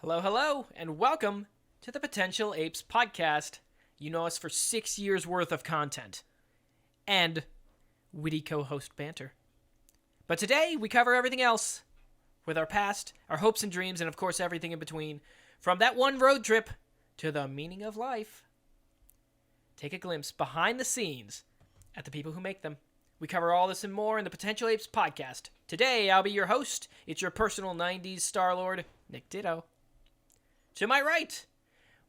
Hello, hello, and welcome to the Potential Apes podcast. You know us for 6 years worth of content and witty co-host banter. But today we cover everything else with our past, our hopes and dreams, and of course everything in between. From that one road trip to the meaning of life. Take a glimpse behind the scenes at the people who make them. We cover all this and more in the Potential Apes podcast. Today I'll be your host. It's your personal 90s Star-Lord, Nick Ditto. To my right,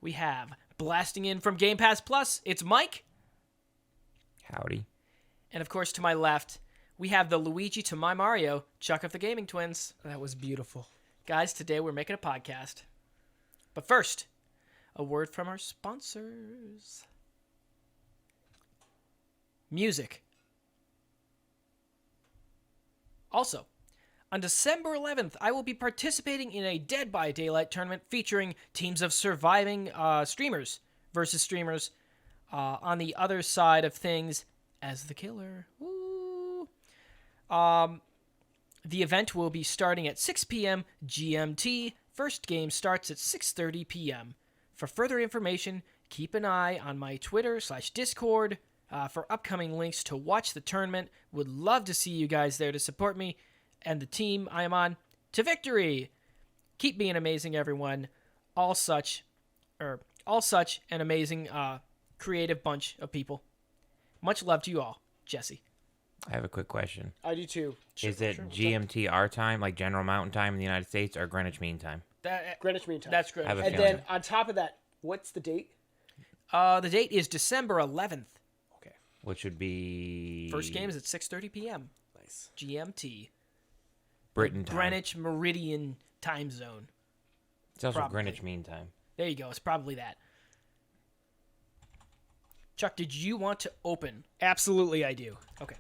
we have, blasting in from Game Pass Plus, it's Mike. Howdy. And of course, to my left, we have the Luigi to my Mario, Chuck of the Gaming Twins. That was beautiful. Guys, today we're making a podcast. But first, a word from our sponsors. Music. Also, on December 11th, I will be participating in a Dead by Daylight tournament featuring teams of surviving streamers versus streamers on the other side of things as the killer. Woo! The event will be starting at 6 p.m. GMT. First game starts at 6:30 p.m. For further information, keep an eye on my Twitter/Discord for upcoming links to watch the tournament. Would love to see you guys there to support me and the team I am on to victory. Keep being amazing, everyone. All such an amazing, creative bunch of people. Much love to you all, Jesse. I have a quick question. I do too. Is it GMT our time, like General Mountain Time in the United States, or Greenwich Mean Time? Greenwich Mean Time. That's great. have a And feeling. then on top of that, what's the date? The date is December 11th. Okay. Which would be... First game is at 6:30 p.m. Nice. GMT. Britain time. Greenwich Meridian time zone. It's also probably. Greenwich Mean Time. There you go. It's probably that. Chuck, did you want to open? Absolutely, I do. Okay.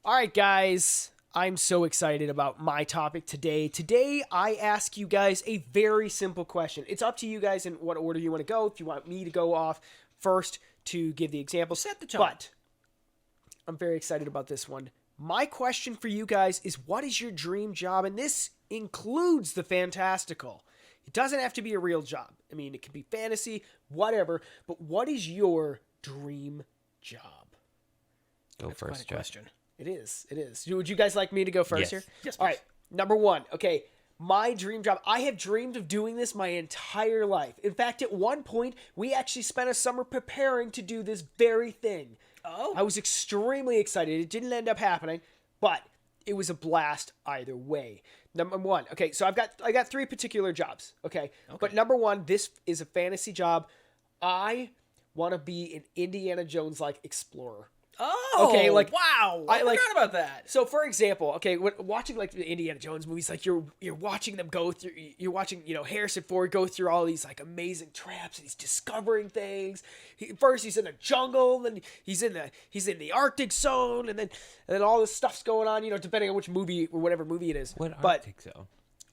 All right, guys. I'm so excited about my topic today. Today, I ask you guys a very simple question. It's up to you guys in what order you want to go. If you want me to go off first to give the example. Set the tone. But I'm very excited about this one. My question for you guys is, what is your dream job? And this includes the fantastical. It doesn't have to be a real job. I mean, it could be fantasy, whatever. But what is your dream job? Go That's first, quite a Jeff. question. It is. It is. Would you guys like me to go first Yes. here? Yes, All please. right. Number one. Okay. My dream job. I have dreamed of doing this my entire life. In fact, at one point, we actually spent a summer preparing to do this very thing. Oh. I was extremely excited. It didn't end up happening, but it was a blast either way. Number one. Okay, so I got three particular jobs. Okay. But number one, this is a fantasy job. I want to be an Indiana Jones like explorer. Oh, Okay, like, wow! I forgot about that. So, for example, okay, when watching like the Indiana Jones movies, like you're watching them go through, you're watching Harrison Ford go through all these like amazing traps, and he's discovering things. First, he's in the jungle, then he's in the Arctic zone, and then all this stuff's going on. Depending on which movie or whatever movie it is. What but Arctic Zone?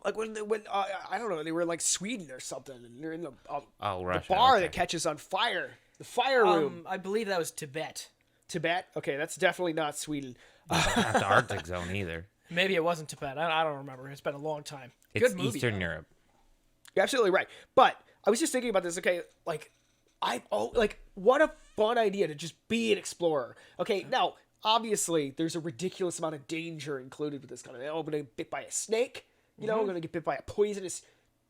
like when I don't know, they were like Sweden or something, and they're in the Russia. bar okay. that catches on fire, the fire room. I believe that was Tibet. Tibet. Okay, that's definitely not Sweden. Not the Arctic Zone either. Maybe it wasn't Tibet. I don't remember. It's been a long time. It's Good movie. Eastern though. Europe. You're absolutely right. But I was just thinking about this. Okay, like what a fun idea to just be an explorer. Okay, now obviously there's a ridiculous amount of danger included with this kind of thing. I'm gonna get bit by a snake. I'm gonna get bit by a poisonous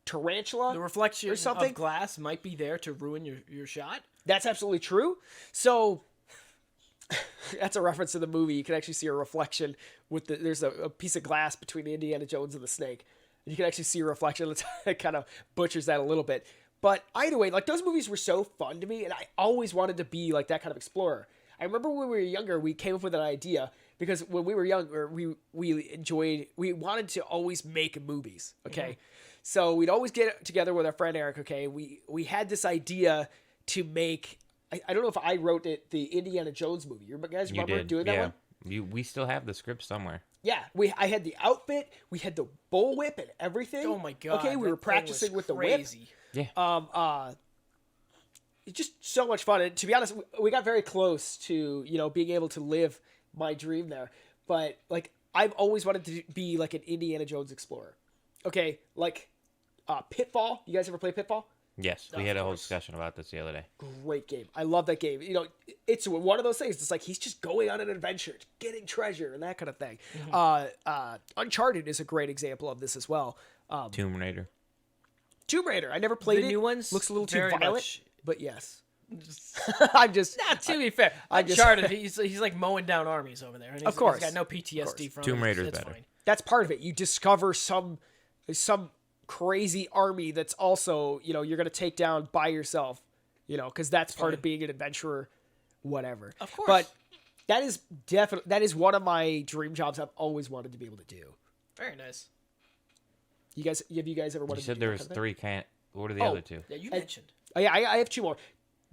tarantula. The reflection or something. of glass might be there to ruin your shot. That's absolutely true. So that's a reference to the movie. You can actually see a reflection with there's a piece of glass between Indiana Jones and the snake. And you can actually see a reflection. It kind of butchers that a little bit. But either way, like those movies were so fun to me, and I always wanted to be like that kind of explorer. I remember when we were younger, we came up with an idea because when we were younger, we wanted to always make movies. Okay. So we'd always get together with our friend Eric. Okay. We had this idea to make, I don't know if I wrote it, the Indiana Jones movie. You guys remember doing that one? We still have the script somewhere. Yeah, I had the outfit, we had the bullwhip and everything. Oh my god! Okay, we were practicing with the whip. Crazy. Yeah. It's just so much fun. And to be honest, we got very close to being able to live my dream there. But like, I've always wanted to be like an Indiana Jones explorer. okay, like Pitfall. You guys ever play Pitfall? Yes, we Of had a whole course. discussion about this the other day. Great game. I love that game. You know, it's one of those things. It's like he's just going on an adventure, getting treasure, and that kind of thing. Uncharted is a great example of this as well. Tomb Raider. Tomb Raider. I never played The it. new ones Looks a little too very violent, much- but yes. I'm just. Nah, to be fair, I just- Uncharted, he's like mowing down armies over there. And he's, Of course. He's got no PTSD from Tomb it. Raider's It's better. fine. That's part of it. You discover some crazy army that's also, you know, you're going to take down by yourself, you know, because that's part of being an adventurer, whatever. Of course. But that is one of my dream jobs I've always wanted to be able to do. Very nice. Have you guys ever wanted You to said do there that was kind of thing? three. What are the Oh. other two? Yeah, you mentioned. Oh, yeah, I have two more.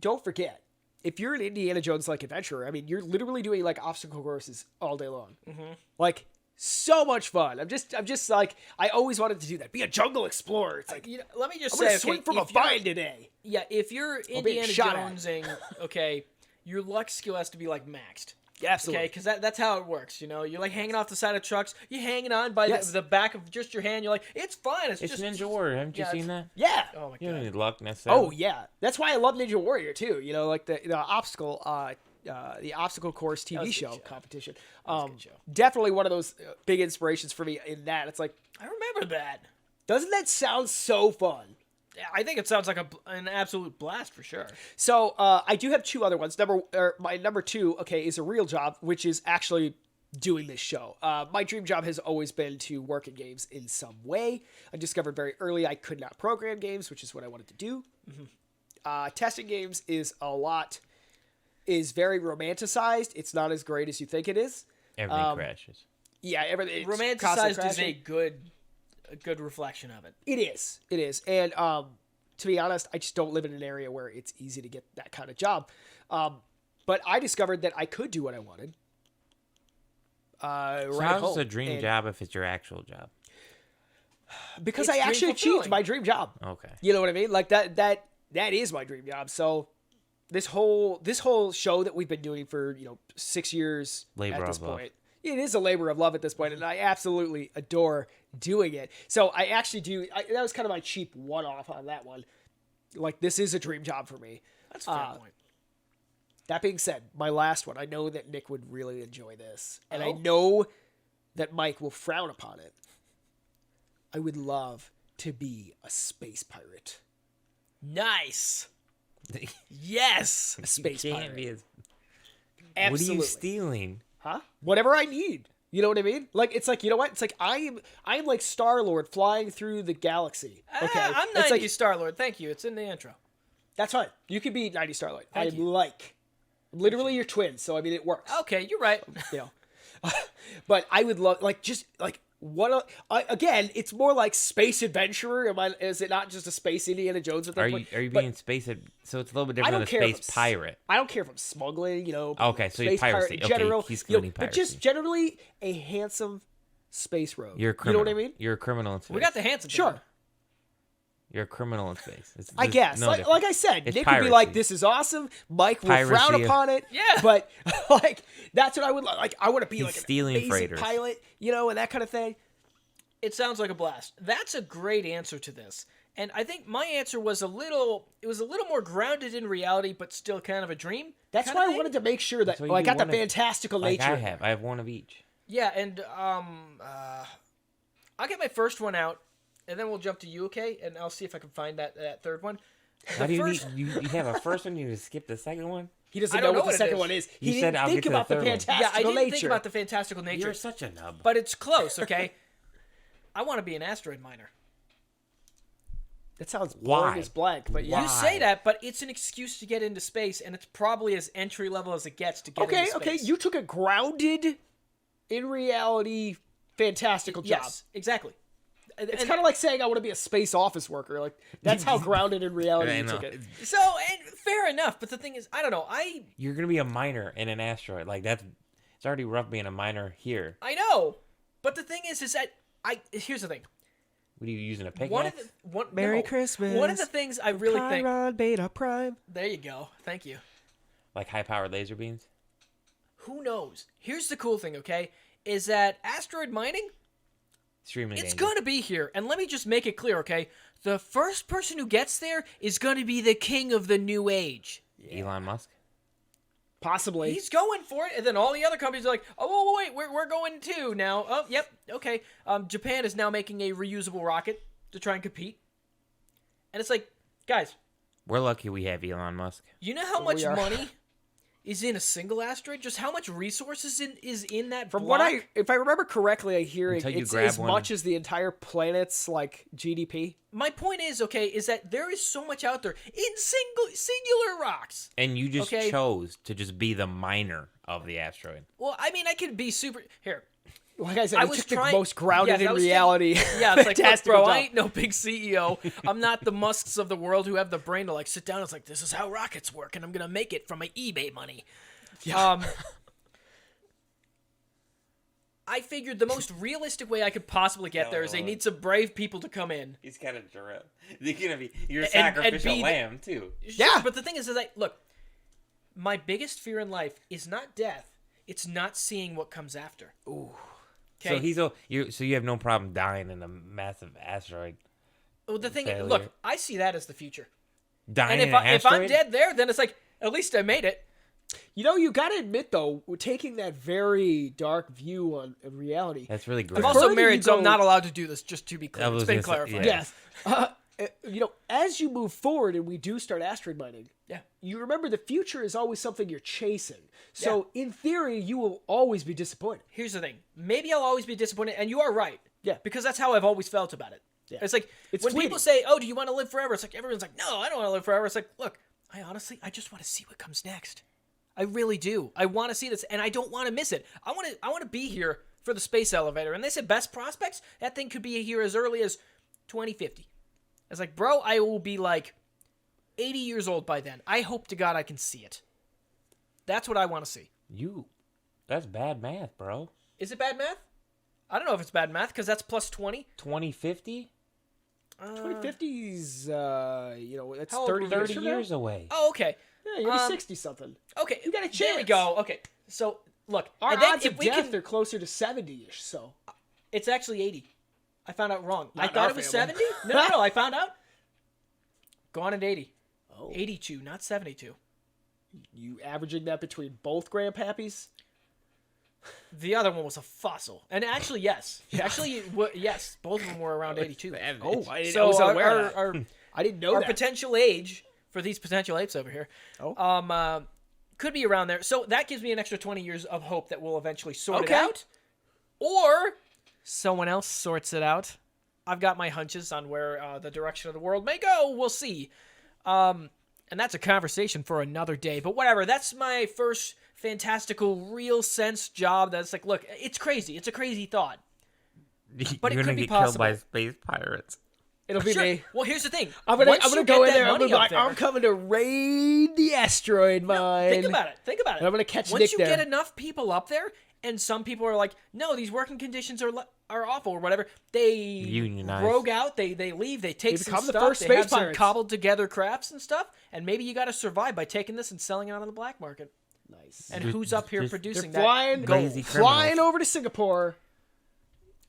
Don't forget, if you're an Indiana Jones like adventurer, I mean, you're literally doing like obstacle courses all day long. Mm-hmm. Like so much fun. I'm just like I always wanted to do that. Be a jungle explorer. It's like You know, let me just I'm say, gonna okay, swing from a if you're- vine today. Yeah, if you're being Indiana shot at. Jonesing, okay, your luck skill has to be like maxed. Absolutely. Okay, because that's how it works. You know, you're like hanging off the side of trucks. You're hanging on by Yes. the back of just your hand. You're like, it's fine. It's It's just Ninja Warrior. Haven't you yeah, seen that? Yeah. Oh my You don't god. need luck necessarily. Oh yeah. That's why I love Ninja Warrior too. You know, like the obstacle the obstacle course was TV a good show show. competition. was a good show. Definitely one of those big inspirations for me in that. It's like, I remember that. doesn't that sound so fun? Yeah, I think it sounds like an absolute blast for sure. So I do have two other ones. My number two, okay, is a real job, which is actually doing this show. My dream job has always been to work in games in some way. I discovered very early I could not program games, which is what I wanted to do. Testing games is very romanticized. It's not as great as you think it is. Everything crashes. Yeah, everything. Romanticized is a good reflection of it. It is, and to be honest, I just don't live in an area where it's easy to get that kind of job. But I discovered that I could do what I wanted. So Right how's home. this a dream And job if it's your actual job? because It's I actually dream achieved fulfilling. my dream job. Okay. You know what I mean? Like that is my dream job. So this whole show that we've been doing for 6 years Labor at this of love. point. It is a labor of love at this point, and I absolutely adore doing it. So I actually do. That was kind of my cheap one-off on that one. Like, this is a dream job for me. That's a fair point. That being said, my last one, I know that Nick would really enjoy this, and I Oh. know that Mike will frown upon it. I would love to be a space pirate. Nice. Yes. A space Can't pirate. be as- Absolutely. What are you stealing? Huh? Whatever I need. You know what I mean? Like, it's like, you know what? It's like I'm like Star-Lord flying through the galaxy. Okay. I'm It's 90 like, Star-Lord. Thank you. It's in the intro. that's fine. You could be 90 Star-Lord. Thank I'm you. like literally your twins, so I mean it works. Okay, you're right. You know. But I would love again, it's more like space adventurer. Is it not just a space Indiana Jones at that Are point? you But being space? So it's a little bit I different don't than a care if space I'm pirate. I don't care if I'm smuggling, Okay, so you're space pirate piracy. in Okay, general, he's you know, committing but just piracy. generally a handsome space rogue. You're a You criminal. know what I mean? You're a criminal in space. We got the handsome. Sure. You're a criminal in space. I guess. No like difference. I said, It's Nick would be like, piracy. "This is awesome." Mike will Piracy frown of- upon it. Yeah. But like that's what I would like. I want to be He's like an stealing amazing freighters. pilot, and that kind of thing. It sounds like a blast. That's a great answer to this. And I think my answer was a little more grounded in reality, but still kind of a dream. That's kind why of I thing. wanted to make sure that So I you got the wanna- fantastical Like nature. I have. I have one of each. Yeah, and I'll get my first one out, and then we'll jump to you, okay? And I'll see if I can find that third one. How do you first- need? You have a first one. You need to skip the second one. He doesn't I know don't what know the what it second is. one is. You He said, didn't "I'll think get to the about the third one." fantastical Yeah, I didn't nature. think about the fantastical nature, You're such a nub. but it's close, okay? I want to be an asteroid miner. That sounds Why? boring as blank, but yeah. You say that, but it's an excuse to get into space, and it's probably as entry level as it gets to get into Okay, space. you took a grounded, in reality, fantastical job. Yes, exactly. It's kind of like saying I want to be a space office worker. Like that's how grounded in reality I you know. took it. So, and fair enough, but the thing is, I don't know. You're gonna be a miner in an asteroid. Like that's. It's already rough being a miner here. I know, but the thing is that here's the thing. What are you using a pickaxe? Merry Christmas. One of the things I really think. Chiron Beta Prime. There you go. Thank you. Like high-powered laser beams. Who knows? Here's the cool thing, okay? Is that asteroid mining? Extremely It's dangerous. going to be here. And let me just make it clear, okay? The first person who gets there is going to be the king of the new age. Elon Musk. Possibly. He's going for it, and then all the other companies are like, oh, wait, we're going too now. Oh, yep, okay. Japan is now making a reusable rocket to try and compete. And it's like, guys, We're lucky we have Elon Musk. you know how We much are. money is in a single asteroid? Just how much resources is in that From block? if I remember correctly, I hear Until you it's grab as one. much as the entire planet's like GDP. My point is, okay, is that there is so much out there in singular rocks. And you just Okay. chose to just be the miner of the asteroid. Well, I mean, I could be super... Here, Like I said, I I was took trying- the most grounded yes, I in was reality. yeah, it's like, look, fantastical bro, job. I ain't no big CEO. I'm not the Musks of the world who have the brain to, like, sit down. It's like, this is how rockets work, and I'm going to make it from my eBay money. Yeah. I figured the most realistic way I could possibly get there is they need some brave people to come in. He's kind of giraffe. He's gonna be your And sacrificial be the- lamb too. Yeah. But the thing is that, look, my biggest fear in life is not death. It's not seeing what comes after. Ooh. Okay? So you have no problem dying in a massive asteroid. Well, the thing, failure. look, I see that as the future. Dying And in an if I'm asteroid? dead there, then it's like, at least I made it. You know, you got to admit though, we're taking that very dark view on reality. That's really I'm great. also further married, you so I'm go- not allowed to do this, just to be I clear. was It's been gonna say, clarified. yeah. Yes. You know, as you move forward and we do start asteroid mining, Yeah. you remember the future is always something you're chasing. So in theory, you will always be disappointed. Here's the thing. Maybe I'll always be disappointed, and you are right. Yeah. Because that's how I've always felt about it. Yeah. It's like, It's when fleeting. people say, oh, do you want to live forever? It's like, everyone's like, no, I don't want to live forever. It's like, look, I just want to see what comes next. I really do. I want to see this, and I don't want to miss it. I want to be here for the space elevator. And they said best prospects, that thing could be here as early as 2050. It's like, bro, I will be like 80 years old by then. I hope to God I can see it. That's what I want to see. That's bad math, bro. Is it bad math? I don't know if it's bad math, because that's plus 20. 2050? 2050's, you know, that's How old 30 were we? years 30 from years now. away. Oh, okay. Yeah, you'll be Um, 60 something. Okay. You got a There we chance. go. Okay. So, look. Our and then odds if of we death can, are closer to 70-ish, so. it's actually 80. I found out wrong. Not I in thought our it was family. 70. No, I found out. Gone at 80. Oh. 82, not 72. You averaging that between both grandpappies? The other one was a fossil. And actually, yes. Actually, yes. Both of them were around 82. Oh, I So was unaware of that. our I didn't know our that. potential age for these potential apes over here could be around there. So that gives me an extra 20 years of hope that we'll eventually sort it Okay. out. Or someone else sorts it out. I've got my hunches on where the direction of the world may go. We'll see. And that's a conversation for another day. But whatever. That's my first fantastical, real sense job. That's like, look, it's crazy. It's a crazy thought. But it You're could gonna be get killed possible. by space pirates. It'll be Sure. me. Well, here's the thing. I'm gonna Once you go get in there. that I'm gonna money be up like, there- I'm coming to raid the asteroid mine. Think about it. Think about it. And I'm gonna catch Once Nick you there. get enough people up there, and some people are like, "No, these working conditions are awful," or whatever. They Unionize. rogue out. They leave. They take They some become the stuff. first they space have some pirates. cobbled together crafts and stuff. And maybe you got to survive by taking this and selling it on the black market. Nice. And Just- who's up here just- producing They're that? flying, gold? Lazy flying criminals. over to Singapore. And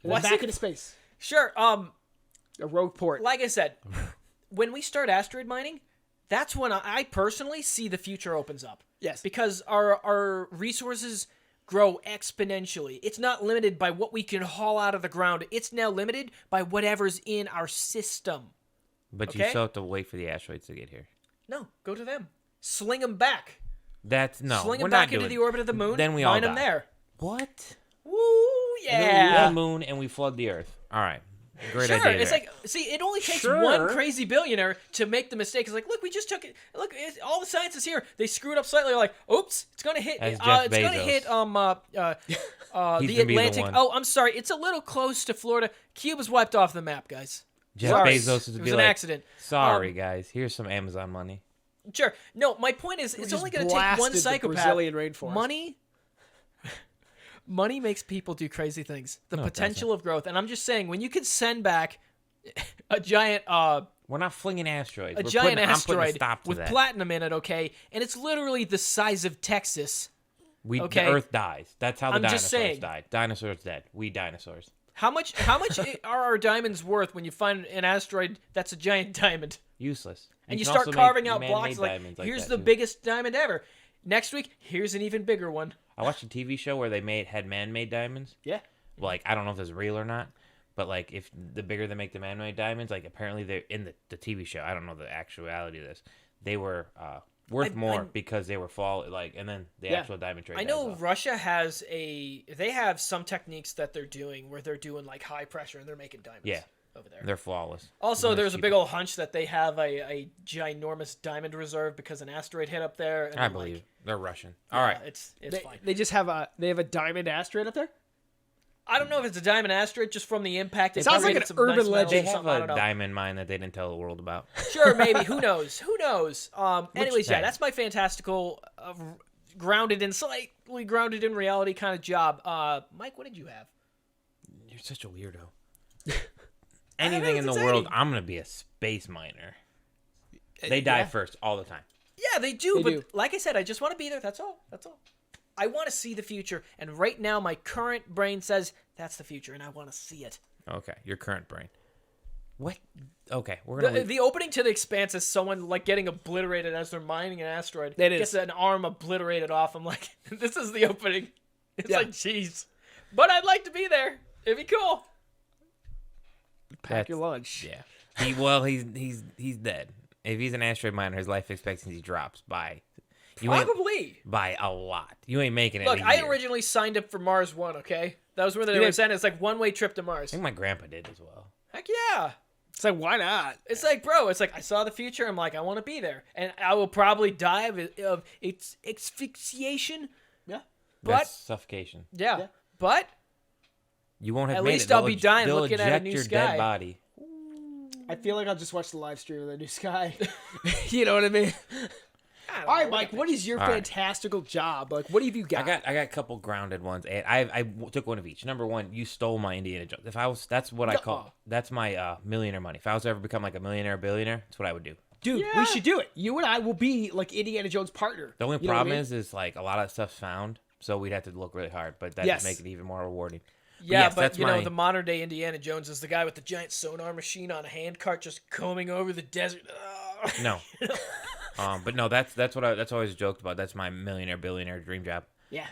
then What's back it- into space. Sure. A rogue port. Like I said, when we start asteroid mining, that's when I personally see the future opens up. Yes. Because our resources grow exponentially. It's not limited by what we can haul out of the ground. It's now limited by whatever's in our system. But you Okay. still have to wait for the asteroids to get here. No, go to them. Sling them back. That's no. Sling we're them back not into doing the orbit of the moon. Then we all mine them die. there. What? Woo, And then we yeah. leave the moon and we flood the Earth. All right. Great Sure, idea. it's there. like, see, it only takes Sure. one crazy billionaire to make the mistake. It's like, look, we just took it. Look, all the science is here. They screwed up slightly. They're like, oops, it's gonna hit. As Jeff It's gonna Bezos. hit He's the gonna be the Atlantic. one. Oh, I'm sorry, it's a little close to Florida. Cuba's wiped off the map, guys. Jeff Sorry. Bezos would It be was an like, accident. sorry guys, here's some Amazon money. Sure. No, my point is, it's just only gonna take one blasted the psychopath. Brazilian rainforest. Money makes people do crazy things. The No, it potential of growth, and I'm just saying, when you could send back a giant We're not flinging asteroids. a We're giant I'm putting a asteroid stop to with that. platinum in it, okay, and it's literally the size of Texas. The okay. Earth dies. That's how the I'm just dinosaurs saying. died. Dinosaurs dead. We dinosaurs. How much are our diamonds worth when you find an asteroid that's a giant diamond? Useless. And you can start also carving make out blocks man-made like, diamonds like here's that, the too. biggest diamond ever. Next week, here's an even bigger one. I watched a TV show where they had man-made diamonds. Yeah. Like, I don't know if it's real or not, but like, if the bigger they make the man-made diamonds, like apparently they're in the TV show. I don't know the actuality of this. They were worth more because they were and then the actual diamond trade. I know Russia they have some techniques that they're doing where they're doing like high pressure and they're making diamonds. Yeah. Over there. They're flawless. Also, there's a big old hunch that they have a ginormous diamond reserve because an asteroid hit up there. And I believe they're Russian. Yeah, all right, it's fine. They just have a diamond asteroid up there. I don't know if it's a diamond asteroid just from the impact. It sounds like an urban legend. They have a diamond mine that they didn't tell the world about. Sure, maybe. Who knows? Who knows? Anyways, hey. that's my fantastical, grounded in reality kind of job. Mike, what did you have? You're such a weirdo. Anything in the world, I'm gonna be a space miner. They die first all the time. Yeah, they do. Like I said, I just want to be there. That's all. I want to see the future, and right now my current brain says that's the future, and I want to see it. Okay, your current brain. What? Okay, we're gonna. The opening to the Expanse is someone like getting obliterated as they're mining an asteroid. It is. Gets an arm obliterated off. I'm like, this is the opening. It's like, jeez. But I'd like to be there. It'd be cool. Pack your lunch. Yeah. He's dead. If he's an asteroid miner, his life expectancy drops by a lot. You ain't making it. Look, I originally signed up for Mars 1, okay? That was where they were saying it's like one-way trip to Mars. I think my grandpa did as well. Heck yeah. It's like, why not? It's like, bro, I saw the future. I'm like, I want to be there. And I will probably die of asphyxiation. Yeah. But that's suffocation. Yeah. But you won't have at made least it. I'll be dying looking at a eject new your sky. dead body. I feel like I'll just watch the live stream of the new sky. You know what I mean? All right, Mike. What is your fantastical job? Like, what have you got? I got a couple grounded ones. I took one of each. Number one, you stole my Indiana Jones. That's what I call. That's my millionaire money. If I was to ever become like a millionaire, billionaire, that's what I would do. Dude, we should do it. You and I will be like Indiana Jones' partner. The only problem is like a lot of stuff's found, so we'd have to look really hard. But that would make it even more rewarding. Yeah, but you know, the modern day Indiana Jones is the guy with the giant sonar machine on a handcart just combing over the desert. No. But no, that's always joked about. That's my millionaire, billionaire dream job. Yeah.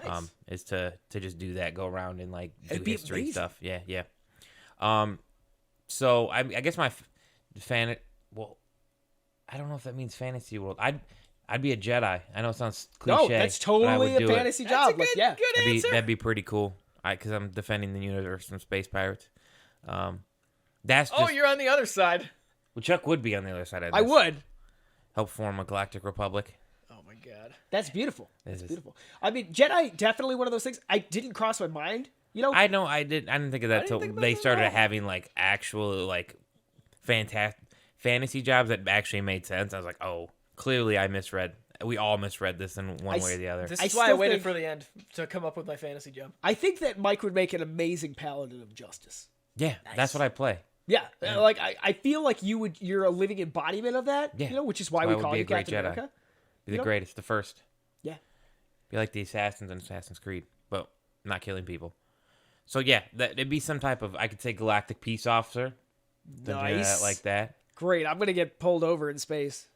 Is to just do that, go around and like do history amazing. stuff. Yeah. So I guess my well, I don't know if that means fantasy world. I'd be a Jedi. I know it sounds cliche. No, that's totally a fantasy job. That's a good answer. That'd be pretty cool. Because I'm defending the universe from space pirates. That's just, you're on the other side. Well, Chuck would be on the other side of this. I would. Help form a galactic republic. Oh my god. That's beautiful. That's beautiful. I mean, Jedi, definitely one of those things. I didn't cross my mind. You know? I know I didn't think of that till they started having like actual like fantasy jobs that actually made sense. I was like, oh, clearly I misread. We all misread this in one way or the other. This is why I waited for the end to come up with my fantasy job. I think that Mike would make an amazing paladin of justice. Yeah, that's what I play. Yeah, like I feel like you're a living embodiment of that. Yeah, you know, which is why we call you Captain Jedi. America. Be the greatest, the first. Yeah, be like the assassins in Assassin's Creed, but not killing people. So yeah, it'd be some type of, I could say, galactic peace officer. Nice, like that. Great. I'm gonna get pulled over in space.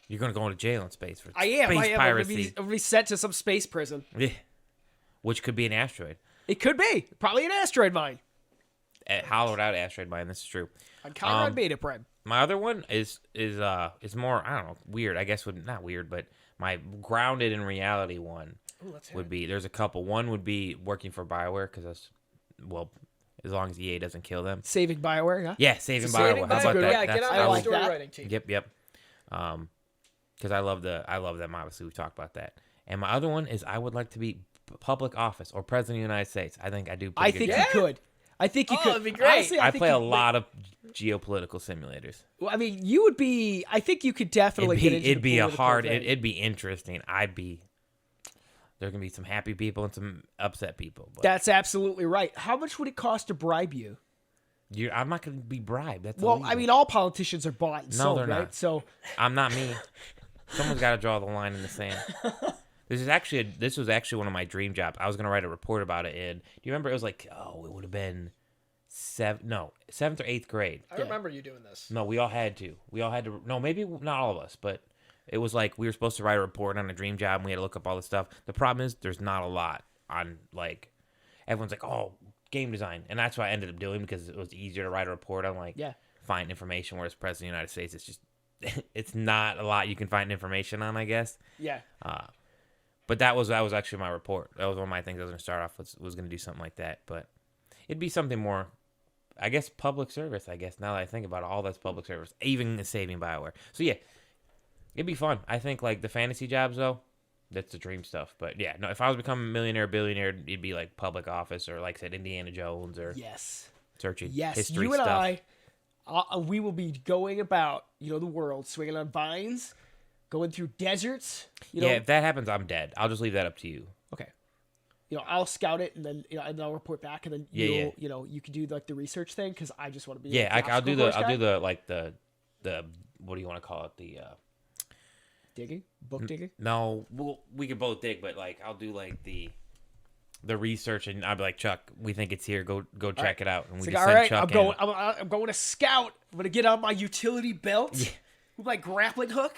You're gonna go into jail in space for I am. piracy. I'm gonna be sent to some space prison. Yeah, which could be an asteroid. It could be probably an asteroid mine. A hollowed out asteroid mine. This is true. On Conrad Beta Prime. My other one is more, I don't know, weird. I guess not weird, but my grounded in reality one would be, there's a couple. One would be working for BioWare because that's, well, as long as EA doesn't kill them. Saving BioWare, yeah? Yeah, saving BioWare. How about that? Yeah, get on the story writing team. Yep. Because I love them. Obviously, we've talked about that. And my other one is I would like to be public office or president of the United States. I think I do. I think you could. I think you could. That'd be great. Honestly, I play a lot of geopolitical simulators. Well, I mean, you would be. I think you could definitely get into. It'd be a hard. It'd be interesting. There's gonna be some happy people and some upset people. But that's absolutely right. How much would it cost to bribe you? I'm not gonna be bribed. That's well, illegal. I mean, all politicians are bought and sold, they're right? not. So I'm not me. Someone's got to draw the line in the sand. This was actually one of my dream jobs. I was gonna write a report about it. And do you remember? It was like, it would have been seventh or eighth grade. I remember you doing this. No, we all had to. No, maybe not all of us, but it was like we were supposed to write a report on a dream job, and we had to look up all this stuff. The problem is there's not a lot on, like, everyone's like, oh, game design. And that's what I ended up doing because it was easier to write a report on, like, find information, whereas President of the United States, it's just, it's not a lot you can find information on, I guess. Yeah. But that was actually my report. That was one of my things I was going to start off with, was going to do something like that. But it'd be something more, I guess, public service, I guess, now that I think about it, all that's public service, even saving BioWare. So, yeah, it'd be fun. I think, like, the fantasy jobs, though, that's the dream stuff. But, yeah, no, if I was becoming a millionaire, billionaire, it'd be, like, public office or, like I said, Indiana Jones or searching history you and stuff. we will be going about, the world, swinging on vines, going through deserts. Yeah, if that happens, I'm dead. I'll just leave that up to you. Okay. I'll scout it and then and I'll report back and then you can do like the research thing because I just want to be I'll do the what do you want to call it, the digging, book digging. No, we could both dig, but like I'll do like the research and I'll be like, Chuck, we think it's here. Go check it out. And we just all right, Chuck I'm going to scout. I'm gonna get on my utility belt with my grappling hook.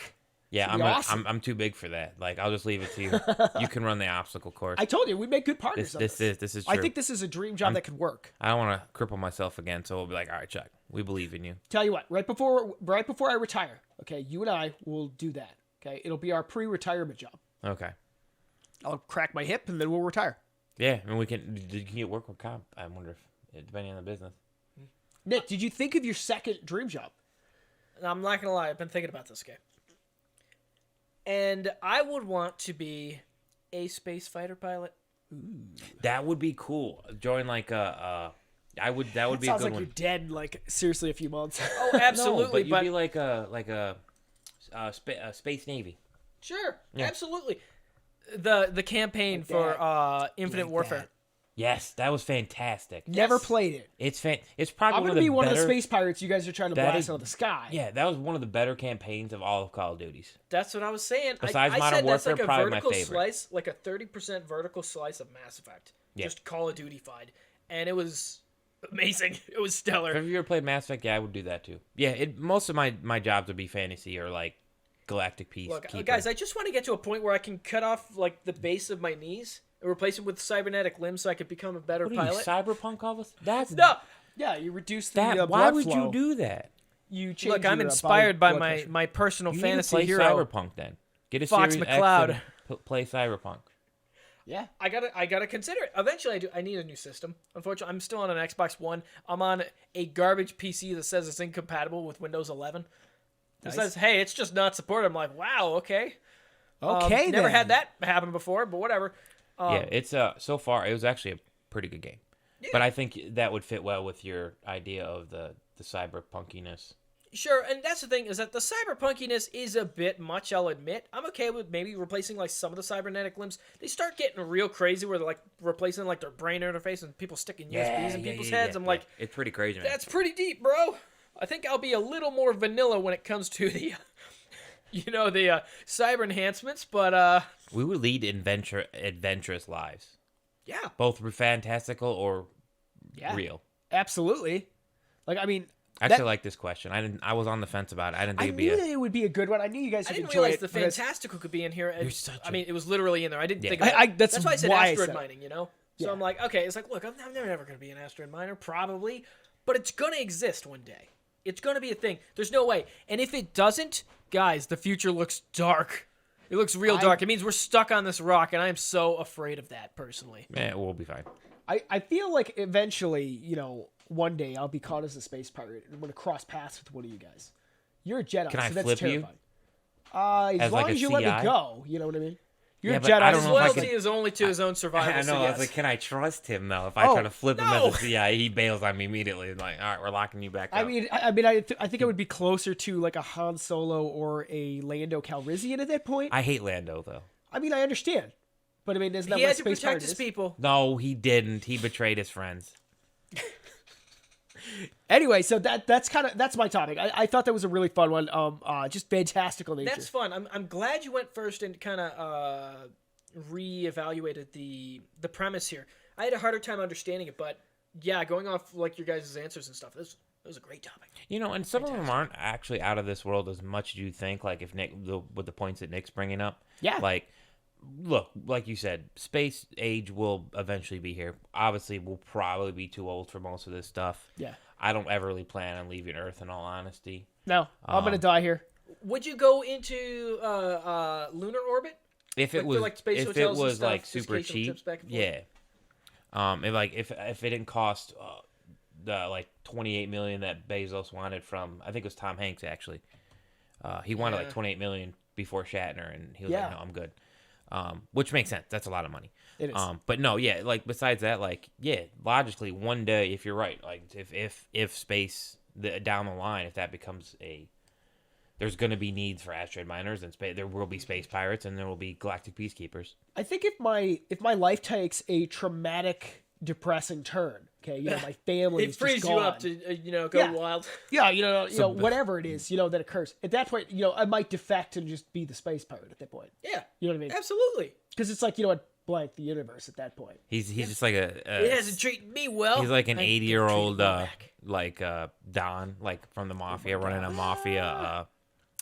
Yeah, I'm too big for that. Like, I'll just leave it to you. You can run the obstacle course. I told you we make good partners. This is true. I think this is a dream job that could work. I don't want to cripple myself again, so we'll be like, all right, Chuck, we believe in you. Tell you what, right before I retire, okay, you and I will do that. Okay, it'll be our pre-retirement job. Okay. I'll crack my hip and then we'll retire. Yeah, and you can get work with comp. I wonder if depending on the business. Nick, did you think of your second dream job? I'm not gonna lie, I've been thinking about this guy. And I would want to be a space fighter pilot. Ooh. That would be cool. Join like that would be a good one. Sounds like you're dead in like seriously a few months. Oh, absolutely. No, but you'd be like a space navy. Sure, absolutely. The campaign for Infinite Warfare. That. Yes, that was fantastic. Never played it. It's probably I'm gonna be one of the space pirates you guys are trying to blast out of the sky. Yeah, that was one of the better campaigns of all of Call of Duty's. That's what I was saying. Besides I Modern said Warfare, that's like a probably vertical my favorite. slice, like a 30% vertical slice of Mass Effect. Yeah. Just Call of Duty-fied. And it was amazing. It was stellar. If you ever played Mass Effect, yeah, I would do that too. Yeah, most of my jobs would be fantasy or like Galactic Peace. Look, guys, I just want to get to a point where I can cut off like the base of my knees and replace it with cybernetic limbs so I could become a better pilot. You, cyberpunk all this? That's no. Yeah, you reduce the why blood would flow. you do that? You change. Look, I'm inspired by my personal you fantasy need to play hero. Cyberpunk then. Get a Fox Series McCloud. X and play Cyberpunk. Yeah, I gotta consider it. Eventually, I need a new system. Unfortunately, I'm still on an Xbox One. I'm on a garbage PC that says it's incompatible with Windows 11. It says, "Hey, it's just not supported." I'm like, "Wow, okay." Never had that happen before, but whatever. Yeah, it's so far it was actually a pretty good game, but I think that would fit well with your idea of the cyberpunkiness. Sure, and that's the thing is that the cyberpunkiness is a bit much. I'll admit. I'm okay with maybe replacing like some of the cybernetic limbs. They start getting real crazy where they're like replacing like their brain interface and people sticking USBs in people's heads. I'm like, it's pretty crazy, man. That's pretty deep, bro. I think I'll be a little more vanilla when it comes to the, the cyber enhancements, but we would lead adventurous lives. Yeah, both fantastical or real. Absolutely. Like, I mean, I actually like this question. I was on the fence about it. I didn't think it would be a good one. I knew you guys would enjoy it. I didn't realize the fantastical could be in here. It was literally in there. I didn't think of it. That's why I said asteroid mining, So Yeah. I'm like, okay, it's like, look, I'm never going to be an asteroid miner, probably, but it's going to exist one day. It's going to be a thing. There's no way. And if it doesn't, guys, the future looks dark. It looks real dark. It means we're stuck on this rock, and I am so afraid of that, personally. Yeah, we'll be fine. I feel like eventually, one day I'll be caught as a space pirate and I'm going to cross paths with one of you guys. You're a Jedi, Can I so that's flip terrifying. you? As long as you let me go, you know what I mean? You're a Jedi. His loyalty is only to his own survival. I know. So yes. I was like, can I trust him though? If I try to flip him as a CIA, he bails on me immediately. Like, all right, we're locking you back up. I think I would be closer to like a Han Solo or a Lando Calrissian at that point. I hate Lando though. I mean, I understand, but I mean, isn't that he what had a to space protect pirate his is? people. No, he didn't. He betrayed his friends. Anyway, so that's my topic. I thought that was a really fun one. Just fantastical nature. That's fun. I'm glad you went first and kind of reevaluated the premise here. I had a harder time understanding it, but yeah, going off like your guys' answers and stuff, this was a great topic. You know, and some of them aren't actually out of this world as much as you think. Like if Nick, with the points that Nick's bringing up, Yeah. Like, look, like you said, space age will eventually be here. Obviously, we'll probably be too old for most of this stuff. Yeah. I don't ever really plan on leaving Earth, in all honesty. No, I'm gonna die here. Would you go into lunar orbit? If it Like, was, for, like, space if it hotels and was stuff, like just super occasional cheap, trips back and forth? yeah. If it didn't cost the like 28 million that Bezos wanted from, I think it was Tom Hanks actually. He wanted like 28 million before Shatner, and he was like, "No, I'm good." Which makes sense. That's a lot of money. It is. But no, yeah. Like besides that, like yeah, logically, one day, if you're right, like if space down the line, if that becomes there's going to be needs for asteroid miners, and there will be space pirates, and there will be galactic peacekeepers. I think if my life takes a traumatic, depressing turn, okay, my family It is frees just you gone. up to go Yeah. wild. Yeah, whatever it is, that occurs. At that point, I might defect and just be the space pirate at that point. Yeah, You know what I mean? absolutely. Because it's like, blank the universe at that point. He's just like It hasn't treated me well. he's like an I ain't 80-year-old gonna treat it like Don, like from the mafia, running a mafia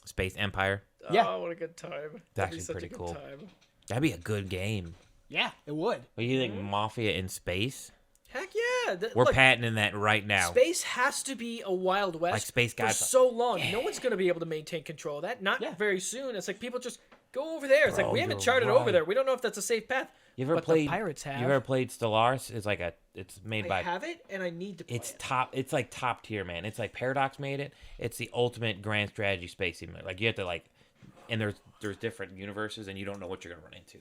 space empire. back. Yeah. Oh, what a good time. It's That'd be actually such pretty a good cool. time. That'd be a good game. Yeah, it would. What do you think, mafia in space? Heck yeah. We're Look, patenting that right now. space has to be a Wild West Like Space for Godfather. so long. No one's going to be able to maintain control of that. Not Yeah. very soon. It's like people just go over there. It's like Bro, we haven't you're charted right. over there. We don't know if that's a safe path. You ever but played? the pirates have. You ever played Stellaris? It's made I by. have it, and I need to play It's it. top. It's like top tier, man. It's like Paradox made it. It's the ultimate grand strategy space simulator. Like you have to and there's different universes, and you don't know what you're gonna run into.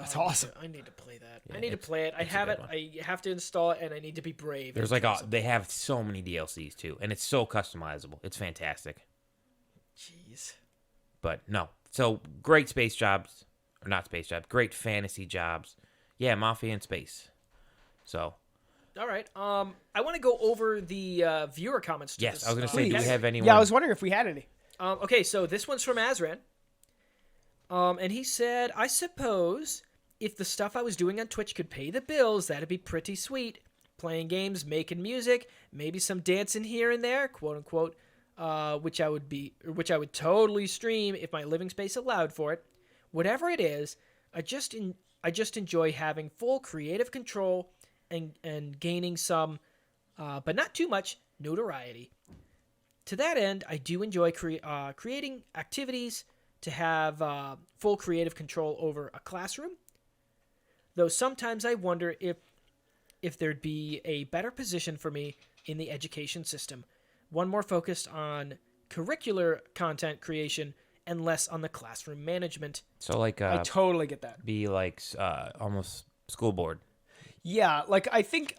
That's awesome. I need to play that. Yeah, I need to it's- play it. I it's a have good it. one. I have to install it, and I need to be brave. There's and like try they have so many DLCs too, and it's so customizable. It's fantastic. Jeez. But no, so great space jobs, or not space jobs, great fantasy jobs. Yeah, mafia in space. So All right. I want to go over the viewer comments. To yes, this, I was gonna say, do we please. have anyone? Yeah, I was wondering if we had any. Okay, so this one's from Azran. And he said, I suppose if the stuff I was doing on Twitch could pay the bills, that'd be pretty sweet. Playing games, making music, maybe some dancing here and there, quote unquote, which I would totally stream if my living space allowed for it. Whatever it is, I just enjoy having full creative control and gaining some, but not too much, notoriety. To that end, I do enjoy creating activities to have full creative control over a classroom, though sometimes I wonder if there'd be a better position for me in the education system, one more focused on curricular content creation and less on the classroom management. So like I totally get that. be like almost school board. Yeah, like I think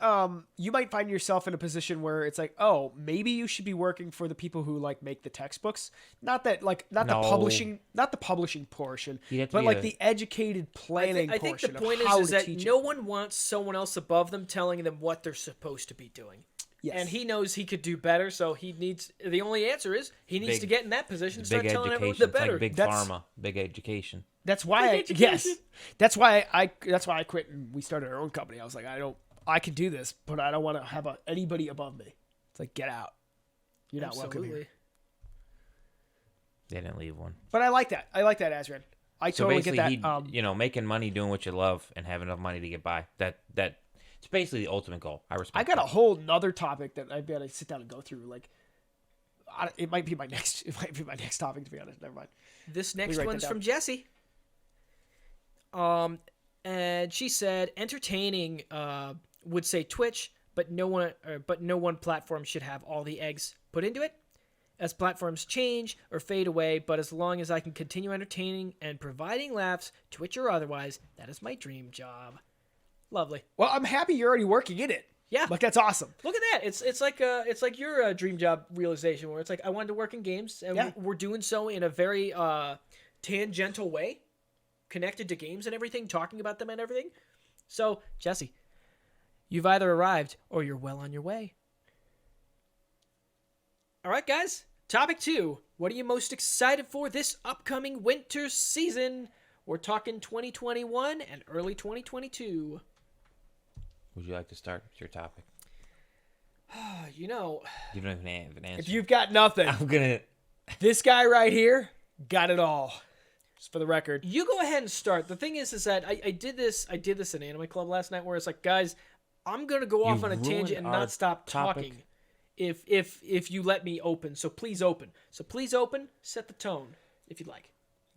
you might find yourself in a position where it's like, oh, maybe you should be working for the people who like make the textbooks, not No. the publishing portion, You'd have to but be like a- the educated planning I think portion the point of how is to that teach no it. one wants someone else above them telling them what they're supposed to be doing. Yes. And he knows he could do better, so the only answer is he needs Big- to get in that position and start Big telling everyone education. the It's better. like big That's- pharma, big education. That's why Big education. that's why I quit and we started our own company. I was like, I can do this, but I don't want to have anybody above me. It's like, get out. You're not welcome here. Absolutely. They didn't leave one. But I like that. I like that, Azran. I So totally get basically, that. making money doing what you love and having enough money to get by. That it's basically the ultimate goal. I respect. I got a that. whole nother topic that I'd be able to sit down and go through. Like, it might be my next. It might be my next topic. To be honest, never mind. This next write that one's down. from Jessie. And she said, entertaining would say Twitch, but no one platform should have all the eggs put into it. As platforms change or fade away, but as long as I can continue entertaining and providing laughs, Twitch or otherwise, that is my dream job. Lovely. Well, I'm happy you're already working in it. Yeah. Like that's awesome. Look at that. It's like your dream job realization where it's like I wanted to work in games and Yeah. we're doing so in a very tangential way, connected to games and everything, talking about them and everything. So, Jesse, you've either arrived or you're well on your way. All right, guys. Topic 2. What are you most excited for this upcoming winter season? We're talking 2021 and early 2022. Would you like to start with your topic? You know, You don't even have an answer. If you've got nothing, I'm gonna. this guy right here got it all. Just for the record. you go ahead and start. The thing is that I did this in Anime Club last night, where it's like, guys, I'm gonna go off on a tangent and not stop talking. If you let me open, so please open. Set the tone if you'd like.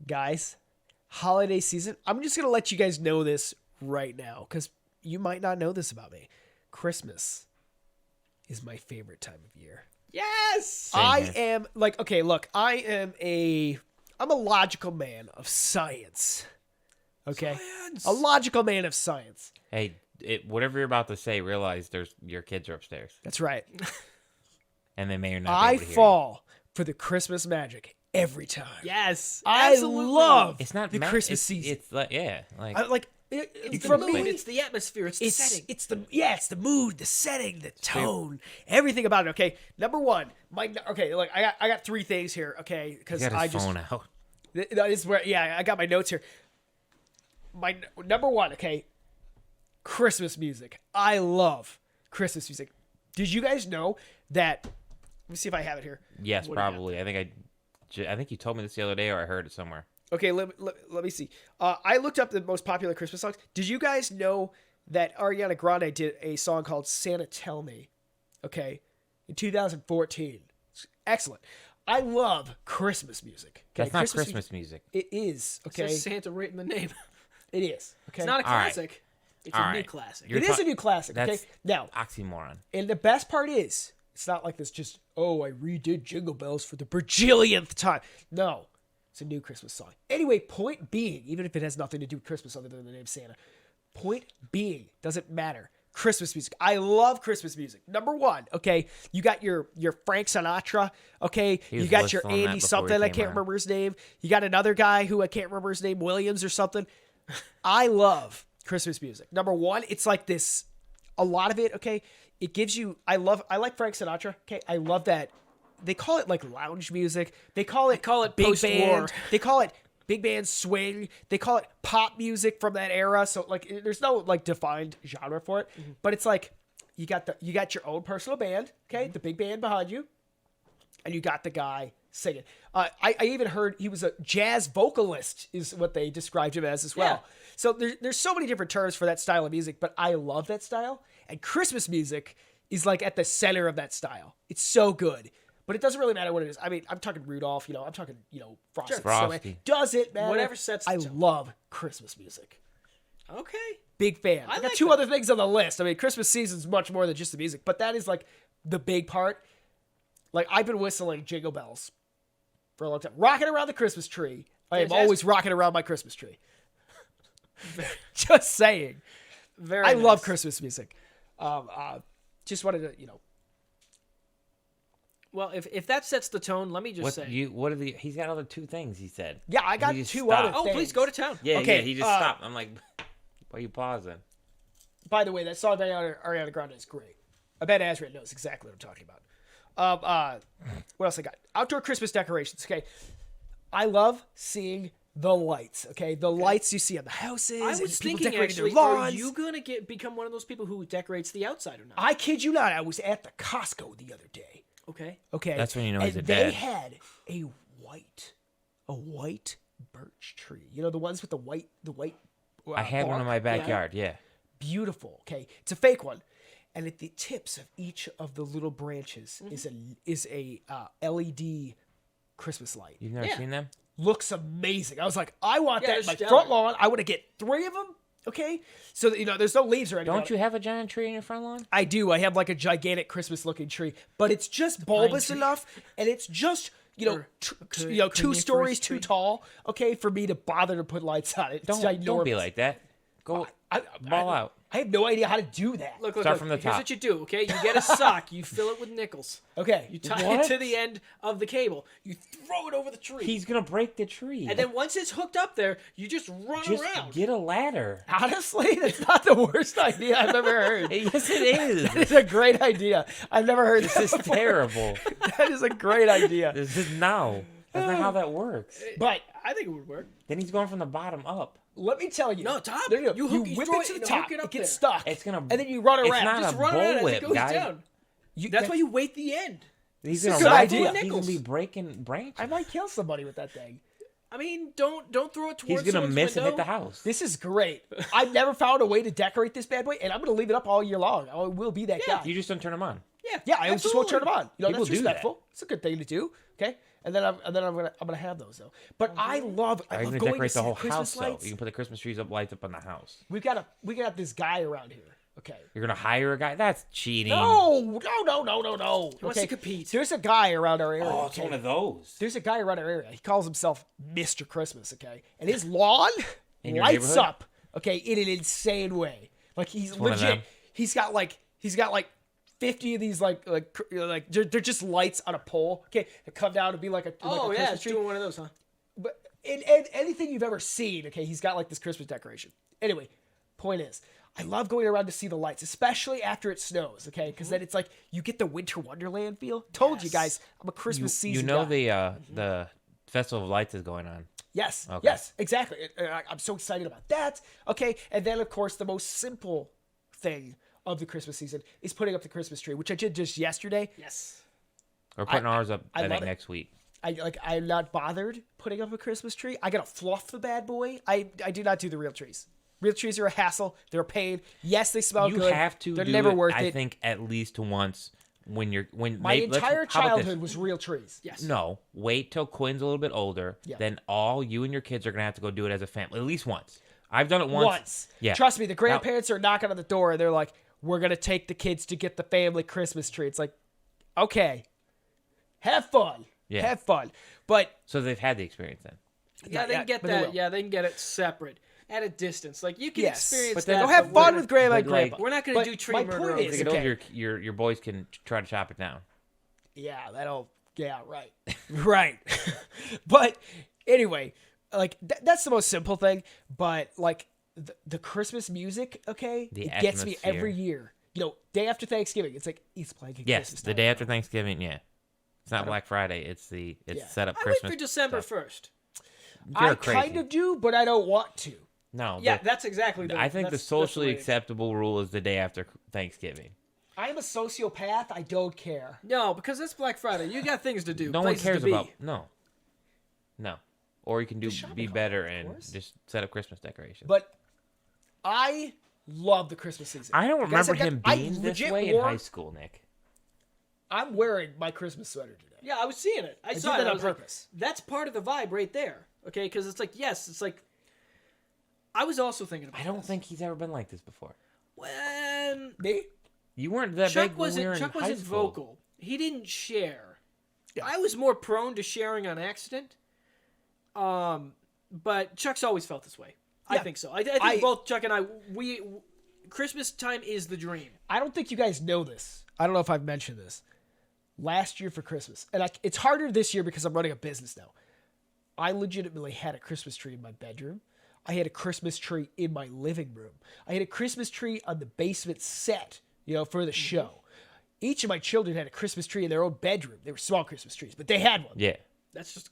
Guys, holiday season. I'm just going to let you guys know this right now because you might not know this about me. Christmas is my favorite time of year. Yes. I am like, okay, look, I'm a logical man of science. Okay? Science. A logical man of science. Hey, whatever you're about to say, realize your kids are upstairs, That's right. and they may or not. I be able to hear fall for the Christmas magic every time. Yes. I Absolutely. love you. It's not the Christmas season. It's like like I, like It's for the me, mood. It's the atmosphere. It's the setting. It's the mood, the setting, the tone, everything about it. Okay, number one, like I got three things here. Okay, because you got I his just phone out. that is where I got my notes here. My number one, okay, Christmas music. I love Christmas music. Did you guys know that? Let me see if I have it here. Yes, What do you got? probably. I think you told me this the other day, or I heard it somewhere. Okay, let me see. I looked up the most popular Christmas songs. Did you guys know that Ariana Grande did a song called Santa Tell Me? Okay, in 2014. It's excellent. I love Christmas music. Okay? That's not Christmas music. It is. It Okay, says Santa right in the name. it is. Okay, It's not a All right. classic. It's All a new right. classic. You're it is a new classic. Okay, That's now, oxymoron. and the best part is, it's not like this. Just I redid Jingle Bells for the bajillionth time. No. It's a new Christmas song. Anyway, point being, even if it has nothing to do with Christmas other than the name Santa, point being, doesn't matter. Christmas music. I love Christmas music. Number one, okay, you got your Frank Sinatra, okay, He was you got your listed on that Andy before something, he I came can't around. remember his name. You got another guy who I can't remember his name, Williams or something. I love Christmas music. Number one, it's like this, a lot of it, okay, it gives you, I like Frank Sinatra, okay, I love that. They call it like lounge music. They call it big post-war. band. They call it big band swing. They call it pop music from that era. So like, there's no like defined genre for it. But it's like you got your own personal band, okay, the big band behind you, and you got the guy singing. I even heard he was a jazz vocalist, is what they described him as well. Yeah. So there's so many different terms for that style of music, but I love that style. And Christmas music is like at the center of that style. It's so good. But it doesn't really matter what it is. I mean, I'm talking Rudolph, I'm talking, Frosty. Sure. Frosty. So doesn't matter. Whatever sets the I tone. love Christmas music. Okay. Big fan. I got like two that. other things on the list. I mean, Christmas season's much more than just the music, but that is like the big part. Like, I've been whistling Jingle Bells for a long time. Rocking around the Christmas tree. I am Fantastic. always rocking around my Christmas tree. Just saying. Very I love nice. Christmas music. Just wanted to, Well, if that sets the tone, let me just say. He's got other two things he said. Yeah, I got He just two stopped. other Oh, things. please go to town. Yeah, Okay, he just stopped. I'm like, why are you pausing? By the way, that song by Ariana Grande is great. I bet Azrael knows exactly what I'm talking about. What else I got? Outdoor Christmas decorations. Okay, I love seeing the lights. Okay, the lights you see on the houses. I and was people thinking, decorating actually, their are lawns. you going to become one of those people who decorates the outside or not? I kid you not. I was at the Costco the other day. Okay. Okay, That's when you know and he's a they dad. had a white birch tree. You know, the ones with the white. I had one in my bark? backyard. Yeah. Beautiful. Okay, it's a fake one, and at the tips of each of the little branches is a LED Christmas light. You've never Yeah. seen them? Looks amazing. I was like, I want Yeah, that in my they're front stellar. lawn. I want to get 3 of them. Okay, so that, there's no leaves or anything. Don't you have a giant tree in your front lawn? I do. I have like a gigantic Christmas-looking tree, but it's just bulbous tree. enough, and it's just Or two coniferous stories tree. too tall. Okay, for me to bother to put lights on it. It's Don't be ginormous. like that. Go ball out. I have no idea how to do that. Look, Start from the Here's top. what you do, okay? You get a sock, you fill it with nickels. Okay, You tie What? it to the end of the cable. You throw it over the tree. He's gonna break the tree. and then once it's hooked up there, you just run just around. get a ladder. honestly, that's not the worst idea I've ever heard. Yes, it is. It's a great idea. I've never heard This is terrible. That is a great idea. This is no. That's not how that works. But I think it would work. Then he's going from the bottom up. let me tell you. No, top. No. You You hook- you whip throw it to it the and hook top. it It up gets there. stuck. It's gonna. And then you run It's around. not Just a Run around as bullwhip, it goes guys. down. That's why you wait the end. He's It's gonna a good rifle idea. it. He's gonna be breaking branches. I might kill somebody with that thing. I mean, don't throw it towards He's gonna someone's miss and window. hit the house. This is great. I've never found a way to decorate this bad boy, and I'm going to leave it up all year long. I will be that guy. You just don't turn him on. Yeah, I just won't turn them on. You know, People that's do that. respectful. It's a good thing to do. Okay, and then I'm gonna have those though. But I love Are you going gonna to decorate see the whole Christmas house though? lights. You can put the Christmas trees up, lights up on the house. We got this guy around here. Okay. You're gonna hire a guy? That's cheating. No. He wants to compete. There's a guy around our area. Oh, it's okay? one of those. There's a guy around our area. He calls himself Mr. Christmas. Okay, and his lawn In your lights neighborhood? up. Okay, in an insane way. Like he's one of legit. them. He's got like 50 of these they're just lights on a pole. Okay, that come down to be like a Oh like a yeah, Christmas tree. doing one of those, huh? But in anything you've ever seen, okay, he's got like this Christmas decoration. Anyway, point is, I love going around to see the lights, especially after it snows, okay? Because then it's like you get the winter wonderland feel. Told you guys, I'm a Christmas season You know guy. the Festival of Lights is going on. Yes, Okay. yes, exactly. I'm so excited about that. Okay, and then of course the most simple thing of the Christmas season is putting up the Christmas tree, which I did just yesterday. Yes. We're putting ours up, I love think, it. next week. I'm not bothered putting up a Christmas tree. I gotta fluff the bad boy. I do not do the real trees. Real trees are a hassle. They're a pain. Yes, they smell You good. have to They're do never it, worth I it. think, at least once when My entire how about this? childhood was real trees. Yes. No, wait till Quinn's a little bit older. Yeah. Then all you and your kids are gonna have to go do it as a family, at least once. I've done it once. Yeah. Trust me, the grandparents are knocking on the door and they're like, "We're gonna take the kids to get the family Christmas tree." It's like, okay, have fun. Yeah. Have fun. But So they've had the experience then. Yeah, Not they yet, can get but they that. will. Yeah, they can get it separate at a distance. Like you can Yes. experience But that. then go have but fun we're with grandma and but, like, grandpa. We're not gonna But do tree my murder point over is, As here. they get okay. older, your boys can try to chop it down. Yeah, right. Right. But anyway, like that's the most simple thing. But like the Christmas music, okay, The it gets me atmosphere. every year. You know, day after Thanksgiving, it's like it's playing a Yes, Christmas the time. day after Thanksgiving. Yeah, it's not Black Friday. It's Yeah. set up I wait Christmas. for December stuff. 1st. I You're crazy. kind of do, but I don't want to. No. Yeah, the- that's exactly. I think the that's socially way it is. acceptable rule is the day after Thanksgiving. I am a sociopath. I don't care. No, because it's Black Friday. You got things to do. No one places cares to be. about no. Or you can be shopping better cart, of and course. just set up Christmas decorations. But I love the Christmas season. I don't Guys, remember I've him got- I being this legit way in wore- high school, Nick. I'm wearing my Christmas sweater today. Yeah, I was seeing it. I saw did it. that I on was like, purpose. that's part of the vibe right there. Okay, because it's like yes, it's like. I was also thinking about. I don't think he's ever been like this before. When Me? You weren't that Chuck big when we were wasn't in high school. vocal. He didn't share. Yeah. I was more prone to sharing on accident. But Chuck's always felt this way. I Yeah. think so. I think both Chuck and I, Christmas time is the dream. I don't think you guys know this. I don't know if I've mentioned this. Last year for Christmas, and it's harder this year because I'm running a business now. I legitimately had a Christmas tree in my bedroom. I had a Christmas tree in my living room. I had a Christmas tree on the basement set, for the show. Each of my children had a Christmas tree in their own bedroom. They were small Christmas trees, but they had one. Yeah, That's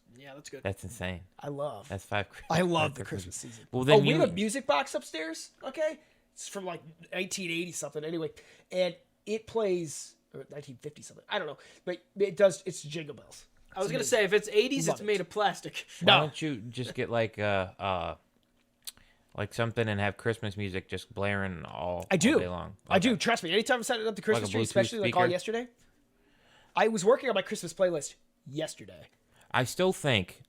good. that's insane. I love That's the five Christmas season. Well, then we you- have a music box upstairs, okay? It's from like 1980 something anyway. And it plays, or 1950 something. I don't know. But it's Jingle Bells. I was going to say, if it's 80s, Love it's it. made of plastic. Why No. don't you just get like something and have Christmas music just blaring all day long? I do. Okay. Trust me. Anytime I'm setting up the Christmas a tree, Bluetooth especially like all speaker? yesterday. I was working on my Christmas playlist yesterday. I still think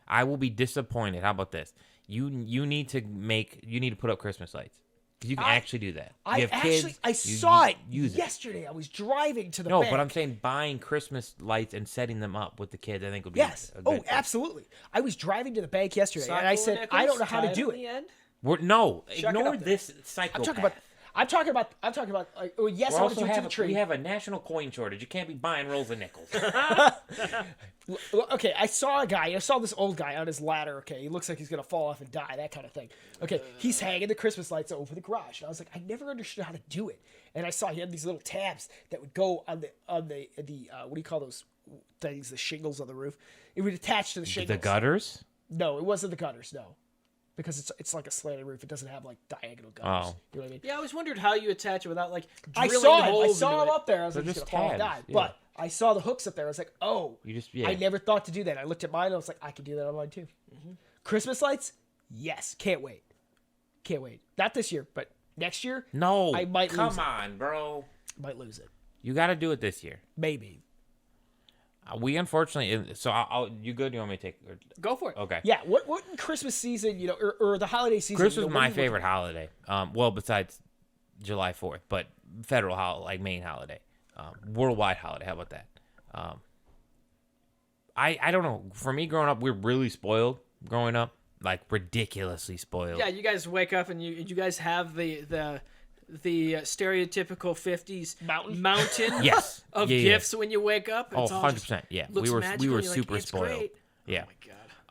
I will be disappointed. How about this? You need to put up Christmas lights. 'Cause you can actually do that. You have kids, I you saw it use it. yesterday. I was driving to the No, bank. but I'm saying buying Christmas lights and setting them up with the kids, I think would be Yes. a good Oh, thing. absolutely. I was driving to the bank yesterday, and I said, I don't know how to do it. No, it ignore up there. this psychopath. I'm talking about. Like, oh, yes, I want to do it to the tree. We have a national coin shortage. You can't be buying rolls of nickels. Okay, I saw a guy. I saw this old guy on his ladder. Okay, he looks like he's gonna fall off and die. That kind of thing. Okay, he's hanging the Christmas lights over the garage. And I was like, I never understood how to do it. And I saw he had these little tabs that would go on the what do you call those things? The shingles on the roof. It would attach to the shingles. The gutters? No, it wasn't the gutters. No, because it's like a slanted roof. It doesn't have like diagonal gutters. Oh. You know what I mean? Yeah, I was wondered how you attach it without like I drilling saw the it. I holes saw into him it. up there. I was They're like, just just gonna fall and tabs, die. yeah. But I saw the hooks up there. I was like, oh, You just yeah. I never thought to do that. I looked at mine and I was like, I could do that on mine too. Christmas lights, yes, can't wait. Can't wait. Not this year, but next year, No, I might come lose it. on, bro. might lose it. You got to do it this year. Maybe. We unfortunately. So you good? You want me to take? Go for it. Okay. Yeah. What in Christmas season, or the holiday season? Christmas you is know, what my are you looking favorite holiday. Well, besides July 4th, but federal holiday, like main holiday, worldwide holiday. How about that? I don't know. For me, growing up, we're really spoiled. Growing up, like ridiculously spoiled. Yeah, you guys wake up and you guys have the stereotypical 50s mountain Yes. of gifts when you wake up. Oh, It's all 100%. Yeah. looks We were magical, and you're like, super "It's spoiled. great." Yeah.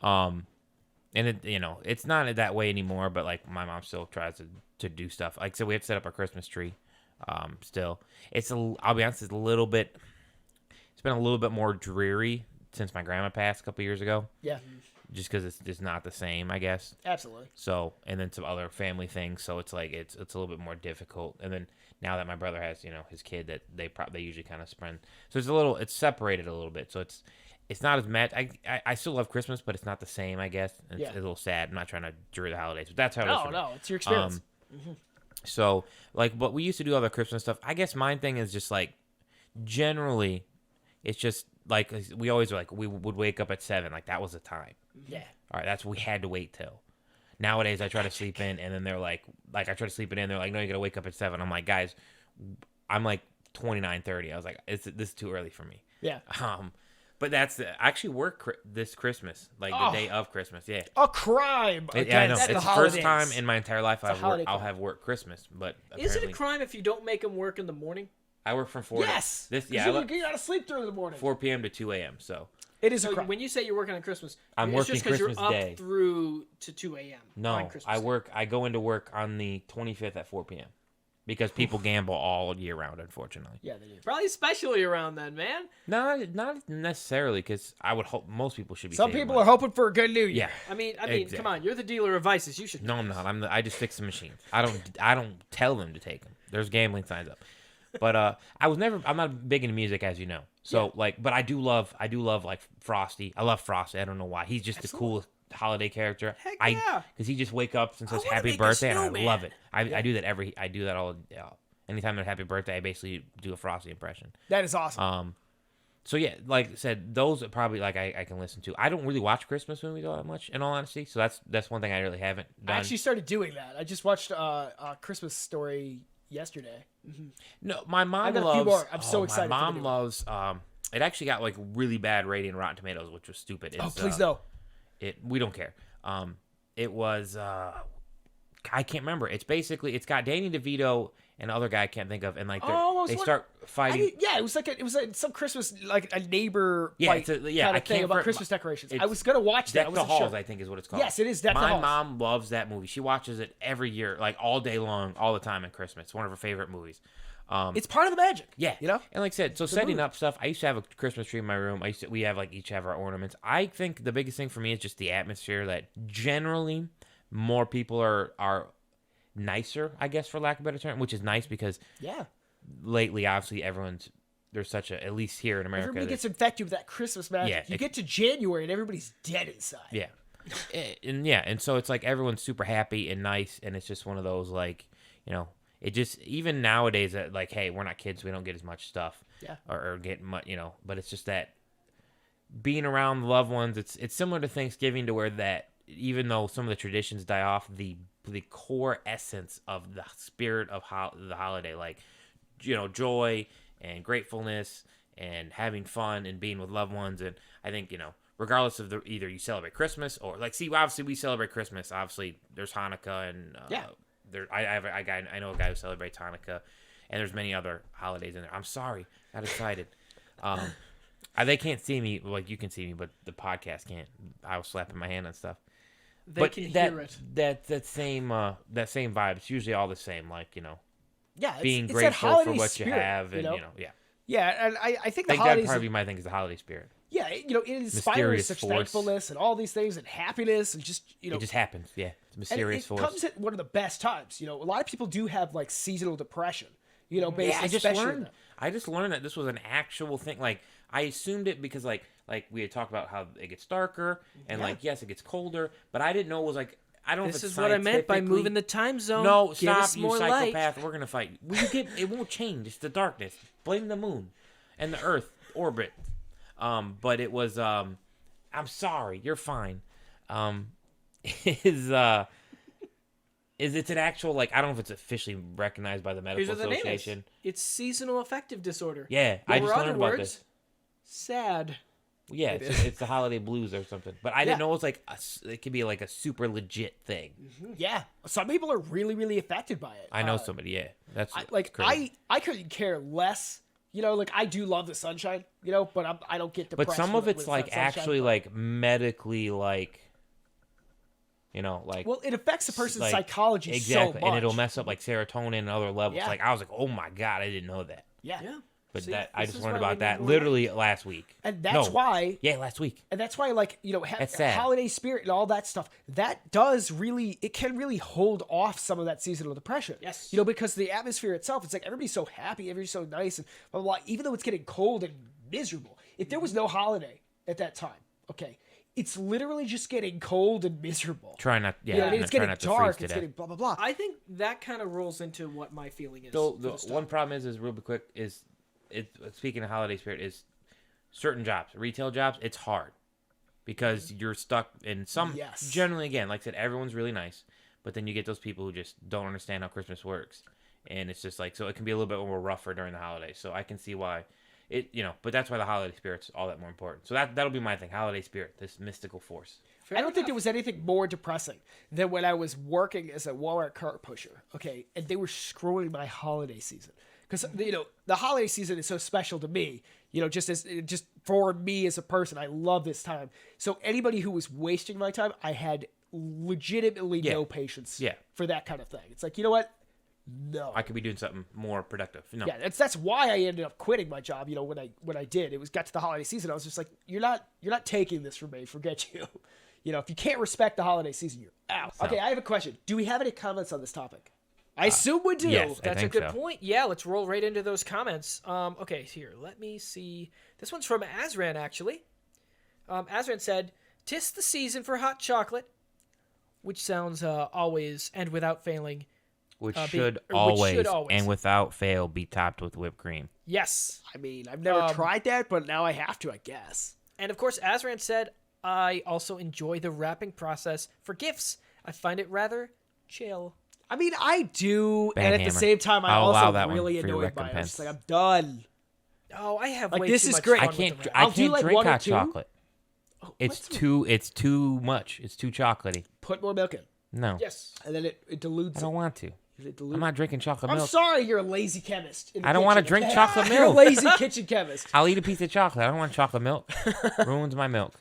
Oh my god. And it, it's not that way anymore, but like my mom still tries to do stuff. Like, so we have to set up our Christmas tree. Still, I'll be honest, it's been a little bit more dreary since my grandma passed a couple years ago. Yeah. Just because it's just not the same, I guess. Absolutely. So, and then some other family things. So it's like, it's a little bit more difficult. And then now that my brother has, his kid, that they usually kind of spend. So it's separated a little bit. So it's not as mad. I still love Christmas, but it's not the same, I guess. And It's a little sad. I'm not trying to drew the holidays, but that's how it is for me. No, it's your experience. So, like, but we used to do other Christmas stuff. I guess my thing is just, like, generally, it's just, like, we always, like, we would wake up at 7. Like, that was the time. Yeah. All right, that's what we had to wait till. Nowadays, I try to sleep in, and then they're like, I try to sleep it in. They're like, no, you got to wake up at 7. I'm like, guys, I'm, like, 29, 30. I was like, this is too early for me. Yeah. But I actually work this Christmas, like, the day of Christmas, yeah. A crime. Yeah, I know. against It's the the holidays. first time in my entire life a holiday I'll crime. have work Christmas, but Is it a apparently- crime if you don't make them work in the morning? I work from 4 Yes. to, You gotta sleep during the morning. 4 p.m. to 2 a.m. So It is a So crime. when you say you're working on Christmas, I'm it's working just 'cause Christmas you're up Day. through to 2 a.m. no, on Christmas I Day. work. I go into work on the 25th at 4 p.m. because people gamble all year round, unfortunately. Yeah, they do. Probably especially around then, man. No, not necessarily, because I would hope most people should be. Some saving people money. are hoping for a good New Year. Yeah. I mean, Exactly. come on, you're the dealer of vices. You should. No, I'm not. I just fix the machines. I don't tell them to take them. There's gambling signs up. But I'm not big into music, as you know. So but I do love like Frosty. I love Frosty. I don't know why. He's just the coolest holiday character. Heck yeah. Because he just wakes up and says wanna happy make a birthday, and I snowman. love it. I do that I do that all. Anytime there's happy birthday, I basically do a Frosty impression. That is awesome. So yeah, like I said, those are probably like I can listen to. I don't really watch Christmas movies all that much, in all honesty. So that's one thing I really haven't done. I actually started doing that. I just watched a Christmas Story yesterday. No, my mom I got a loves. few more. I'm so excited for My the mom new loves. It actually got like really bad rating on Rotten Tomatoes, which was stupid. Oh, It's, please no. We don't care. It was. I can't remember. It's basically it's got Danny DeVito and other guy I can't think of, and like they start fighting. It was like some Christmas, like a neighbor Yeah, fight kind kind I of thing can't about for- Christmas decorations. it's I was gonna watch that. I Deck the wasn't Halls, sure. I think is what it's called. Yes, it is Deck the My Halls. mom loves that movie. She watches it every year, like all day long, all the time at Christmas. It's one of her favorite movies. It's part of the magic. Yeah, you know. And like I said, so setting movie. up stuff. I used to have a Christmas tree in my room. We have like each have our ornaments. I think the biggest thing for me is just the atmosphere. That generally more people are nicer, I guess, for lack of a better term, which is nice because Yeah. lately, obviously, there's such a, at least here in America. Everybody there's- gets infected with that Christmas magic. Yeah, you it- get to January and everybody's dead inside. Yeah. And so it's like everyone's super happy and nice, and it's just one of those like, it just even nowadays that like, hey, we're not kids, we don't get as much stuff. Yeah. Or get much, but it's just that being around loved ones, it's similar to Thanksgiving to where that even though some of the traditions die off, the core essence of the spirit of the holiday, like joy and gratefulness and having fun and being with loved ones, and I think regardless of either you celebrate Christmas or obviously we celebrate Christmas. Obviously there's Hanukkah and I know a guy who celebrates Hanukkah, and there's many other holidays in there. I'm sorry, got excited. They can't see me like you can see me, but the podcast can't. I was slapping my hand on stuff. They can hear it. That same vibe. It's usually all the same, like Yeah. being it's that grateful holiday for what spirit, you have, and know? yeah. Yeah, and I think the I think holidays. that probably my thing is the holiday spirit. Yeah, it inspires Mysterious such force. thankfulness and all these things and happiness and just, It just happens. Yeah, it's a mysterious and it force. comes at one of the best times. A lot of people do have like seasonal depression. Based Yeah, especially I just learned that this was an actual thing. Like I assumed it because like we had talked about how it gets darker and like yes, it gets colder, but I didn't know it was like I don't know if This it's is what I meant by scientifically- moving the time zone. No, Give stop, us you more light. psychopath. We're gonna fight. It won't change. It's the darkness. Blame the moon and the Earth orbit. But it was I'm sorry. You're fine. It's an actual like I don't know if it's officially recognized by the Here's medical what the name is. association. It's seasonal affective disorder. Yeah, I Or just other learned about words, this. sad. Yeah, it's the holiday blues or something. But I didn't know it was like it could be like a super legit thing. Yeah, some people are really, really affected by it. I know somebody. Yeah, that's crazy. I couldn't care less. Like I do love the sunshine. But I don't get depressed. But some of when it's it's like not sunshine, actually but- like medically like, like Well, it affects a person's like, psychology exactly, so much. and it'll mess up like serotonin and other levels. Yeah. Like I was like, oh my god, I didn't know that. Yeah. But See, I this just is learned why we about that need more literally last week. And that's No. why. Yeah, last week. And that's why, like, That's sad. holiday spirit and all that stuff, that does really, it can really hold off some of that seasonal depression. Yes. Because the atmosphere itself, it's like everybody's so happy, everybody's so nice, and blah, blah, blah, even though it's getting cold and miserable. If there was no holiday at that time, okay, it's literally just getting cold and miserable. Try not. Yeah, It's try getting not to dark, freeze to it's death. getting blah, blah, blah. I think that kind of rolls into what my feeling is. So for the this one time. problem is real quick is speaking of holiday spirit is certain jobs, retail jobs, it's hard because you're stuck in some. Yes. Generally, again, like I said, everyone's really nice, but then you get those people who just don't understand how Christmas works, and it's just like so it can be a little bit more rougher during the holidays. So I can see why it but that's why the holiday spirit's all that more important. So that'll be my thing, holiday spirit, this mystical force. I don't think there was anything more depressing than when I was working as a Walmart cart pusher, okay, and they were screwing my holiday season. Because, the holiday season is so special to me, just for me as a person. I love this time. So anybody who was wasting my time, I had legitimately no patience for that kind of thing. It's like, you know what? No. I could be doing something more productive. No. Yeah, that's why I ended up quitting my job, when I did. It got to the holiday season. I was just like, you're not taking this from me. Forget you. If you can't respect the holiday season, you're out. So- Okay, I have a question. Do we have any comments on this topic? I assume we do. yes. I That's a think good so. point. Yeah, let's roll right into those comments. Okay, here, let me see. This one's from Azran, actually. Azran said, "'Tis the season for hot chocolate," which sounds always and without failing. Which Which should should always always. and without fail be topped with whipped cream. Yes. I mean, I've never tried that, but now I have to, I guess. And of course, Azran said, "I also enjoy the wrapping process for gifts. I find it rather chill." I mean, I do, and at the Banhammer. same time, I'm I'll allow also that one really for your annoyed by it. I'm just recompense. like, I'm done. Oh, I have Like, way this too is much great. fun I with can't. the wrap. I I'll do, can't like, drink one or hot two. chocolate. Oh, It's too much. It's too chocolatey. Put more milk in, No. Yes. and then it dilutes I don't want to. it. Dilutes. I'm not drinking chocolate I'm milk. sorry, you're a lazy chemist. In the I don't wanna kitchen, drink okay? chocolate You're a milk. lazy kitchen chemist. I'll eat a piece of chocolate. I don't want chocolate milk. Ruins my milk.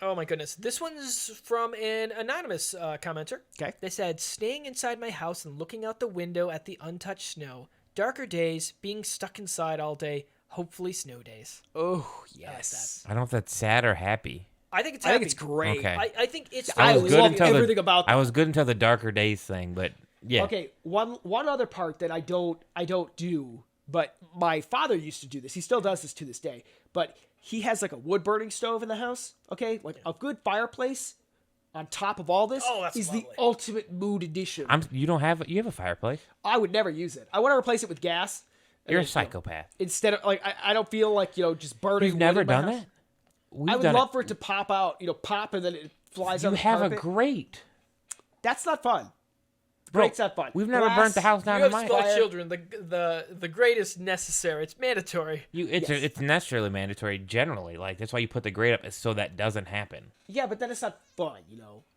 Oh my goodness. This one's from an anonymous commenter. Okay. They said, "Staying inside my house and looking out the window at the untouched snow. Darker days, being stuck inside all day, hopefully snow days." Oh, yes. I don't know if that's sad or happy. I think it's I happy. think it's great. Okay. I think it's I was good love until everything about that. I was good until the darker days thing, but yeah. Okay, one other part that I don't do, but my father used to do this. He still does this to this day. But he has like a wood burning stove in the house. Okay, like a good fireplace on top of all this Oh, that's is lovely. the ultimate mood addition. You have a fireplace. I would never use it. I want to replace it with gas. You're a psychopath. Instead of like, I don't feel like just burning. You've wood never in my done house. that. We've I would done love for it to pop out. Pop and then it flies You on the have carpet. a grate. That's not fun. Bro, Grate's not fun. We've never Glass- burnt the house down you in have my small fire. children. The greatest necessary. It's mandatory. It's necessarily mandatory generally. Like that's why you put the grate up so that doesn't happen. Yeah, but then it's not fun.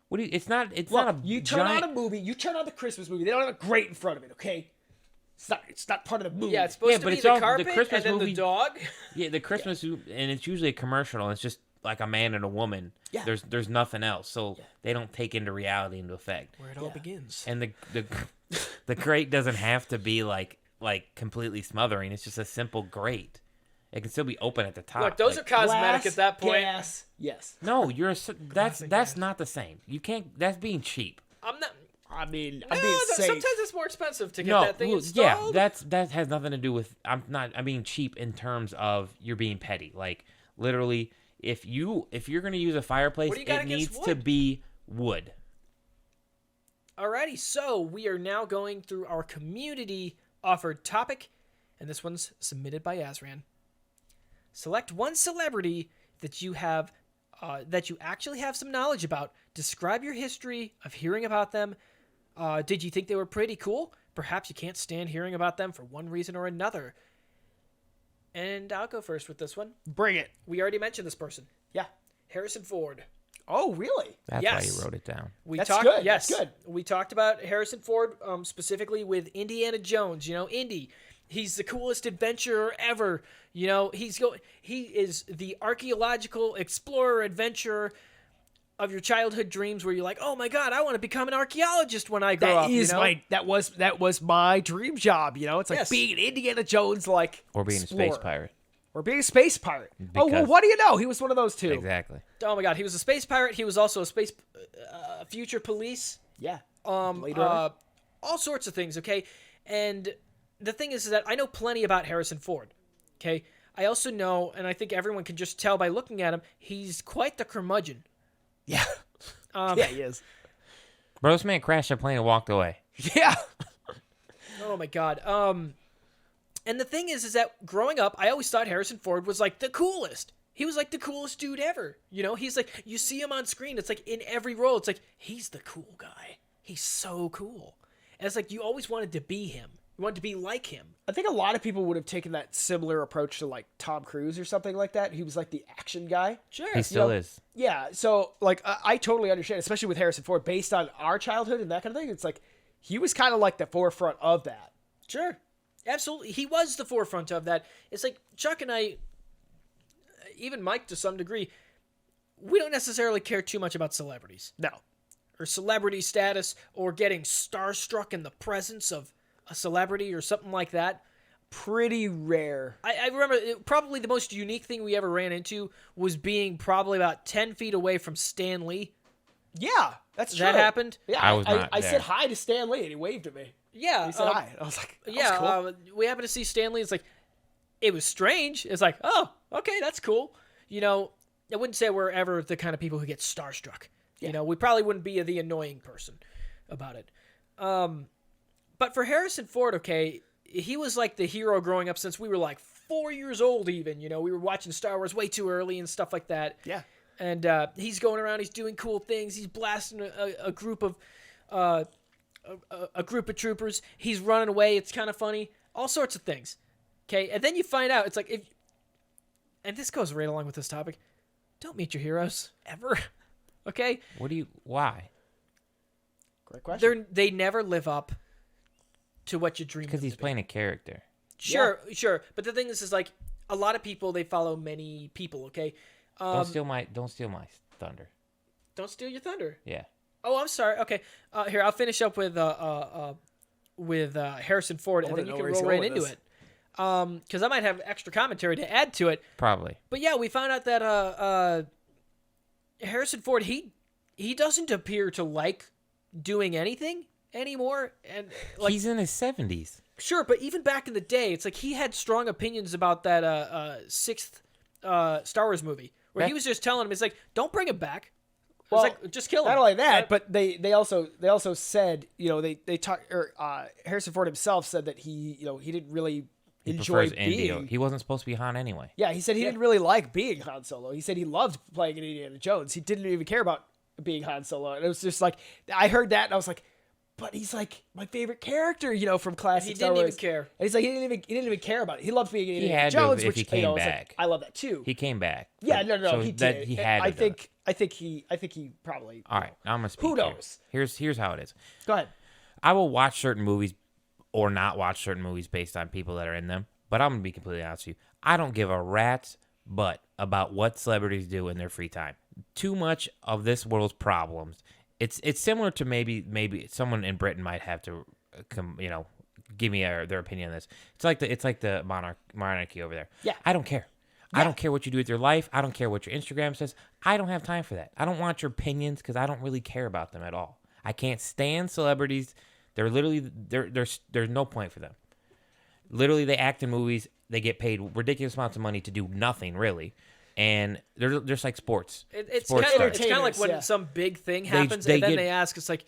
What do you, it's not Look, not a you turn giant, on a movie, you turn on the Christmas movie, they don't have a grate in front of it, okay? It's not part of the movie. Yeah, it's supposed Yeah, to but be it's the all- the carpet Christmas and then movie- the dog. Yeah, the Christmas and it's usually a commercial and it's just like a man and a woman. Yeah. There's nothing else. So they don't take into reality into effect. Where it all begins. And the grate doesn't have to be like completely smothering. It's just a simple grate. It can still be open at the top. Look, those are cosmetic Glass, at that point. gas. Yes. No, that's not the same. You can't. That's being cheap. I'm not. I'm being Sometimes safe. it's more expensive to get No, that thing well, installed. yeah, that has nothing to do with. I'm being cheap in terms of you're being petty. Like literally, if you're gonna use a fireplace, What do you got it against needs to wood? be wood. Alrighty, so we are now going through our community offered topic, and this one's submitted by Azran. Select one celebrity that you have, that you actually have some knowledge about. Describe your history of hearing about them. Did you think they were pretty cool? Perhaps you can't stand hearing about them for one reason or another. And I'll go first with this one. Bring it. We already mentioned this person. Yeah. Harrison Ford. Oh, really? That's Yes. why you wrote it down. That's talked, good. Yes, That's good. We talked about Harrison Ford specifically with Indiana Jones. You know, Indy. He's the coolest adventurer ever. You know, he is the archaeological explorer adventurer of your childhood dreams, where you're like, oh my god, I want to become an archaeologist when I grow up. That was my dream job. You know, it's like Yes. being Indiana Jones, like Or being explorer. a space pirate. Or being a space pirate. Oh well, Because- what do you know? He was one of those two. Exactly. Oh my god, he was a space pirate. He was also a space future police. Yeah. Blade Runner. All sorts of things. Okay, and the thing is that I know plenty about Harrison Ford. Okay, I also know, and I think everyone can just tell by looking at him, he's quite the curmudgeon. Yeah. Um, Yeah, he is. Bro, this man crashed a plane and walked away. Yeah. Oh my god. And the thing is that growing up, I always thought Harrison Ford was like the coolest. He was like the coolest dude ever. You know, he's like, you see him on screen, it's like in every role, it's like, he's the cool guy. He's so cool. And it's like, you always wanted to be him. You wanted to be like him. I think a lot of people would have taken that similar approach to like Tom Cruise or something like that. He was like the action guy. Sure. He still know, is. Yeah. So like I totally understand, especially with Harrison Ford, based on our childhood and that kind of thing. It's like he was kind of like the forefront of that. Sure. Absolutely. He was the forefront of that. It's like Chuck and I, even Mike to some degree, we don't necessarily care too much about celebrities. No. Or celebrity status, or getting starstruck in the presence of a celebrity or something like that. Pretty rare. I remember probably the most unique thing we ever ran into was being probably about 10 feet away from Stan Lee. Yeah, that's true. That happened? Yeah, I was not I there. said hi to Stan Lee and he waved at me. Yeah. He said hi. I was like, that Yeah, was cool. we happened to see Stan Lee. It's like, it was strange. It's like, oh, okay, that's cool. You know, I wouldn't say we're ever the kind of people who get starstruck. Yeah. You know, we probably wouldn't be the annoying person about it. But for Harrison Ford, okay, he was like the hero growing up since we were like 4 years old even. You know, we were watching Star Wars way too early and stuff like that. Yeah. And he's going around, he's doing cool things, he's blasting a group of a group of troopers, he's running away, it's kind of funny, all sorts of things. Okay, and then you find out, it's like, if, and this goes right along with this topic, don't meet your heroes, ever. Okay? Why? Great question. They never live up to what you dream. Because he's playing a character. Sure. But the thing is like, a lot of people, they follow many people, okay? Don't steal my thunder. Don't steal your thunder. Yeah. Oh, I'm sorry. Okay, here, I'll finish up with Harrison Ford, and wanna then you know can where he's roll right going into with it. Because I might have extra commentary to add to it. Probably. But yeah, we found out that Harrison Ford, he doesn't appear to like doing anything anymore, and like, He's in his 70s. sure, but even back in the day, it's like he had strong opinions about that sixth Star Wars movie, where he was just telling him, it's like, don't bring him back. It was Well, like, just kill him. Not only that, but they also said, you know, they talk, or Harrison Ford himself said that he didn't really enjoy Prefers Indy. being. He wasn't supposed to be Han anyway. Yeah, he said he didn't really like being Han Solo. He said he loved playing in Indiana Jones. He didn't even care about being Han Solo. And it was just like, I heard that and I was like, but he's like my favorite character, you know, from classic He Star didn't Wars. even care. And he's like, he didn't even care about it. He loved being in Indiana had to have Jones, if which he came you know, it's like, back. I love that too. He came back. Yeah, But- no, so he that did. He had to I do think it. I think he probably. All right, I'm gonna speak. Who here. knows? Here's how it is. Go ahead. I will watch certain movies or not watch certain movies based on people that are in them. But I'm gonna be completely honest with you. I don't give a rat's butt about what celebrities do in their free time. Too much of this world's problems. It's similar to maybe someone in Britain might have to give me their opinion on this. It's like the monarchy over there. Yeah. I don't care. I don't care what you do with your life. I don't care what your Instagram says. I don't have time for that. I don't want your opinions because I don't really care about them at all. I can't stand celebrities. They're literally there's no point for them. Literally, they act in movies. They get paid ridiculous amounts of money to do nothing really, and they're just like sports. It's sports kind stars. of like when some big thing happens, and then they ask us like,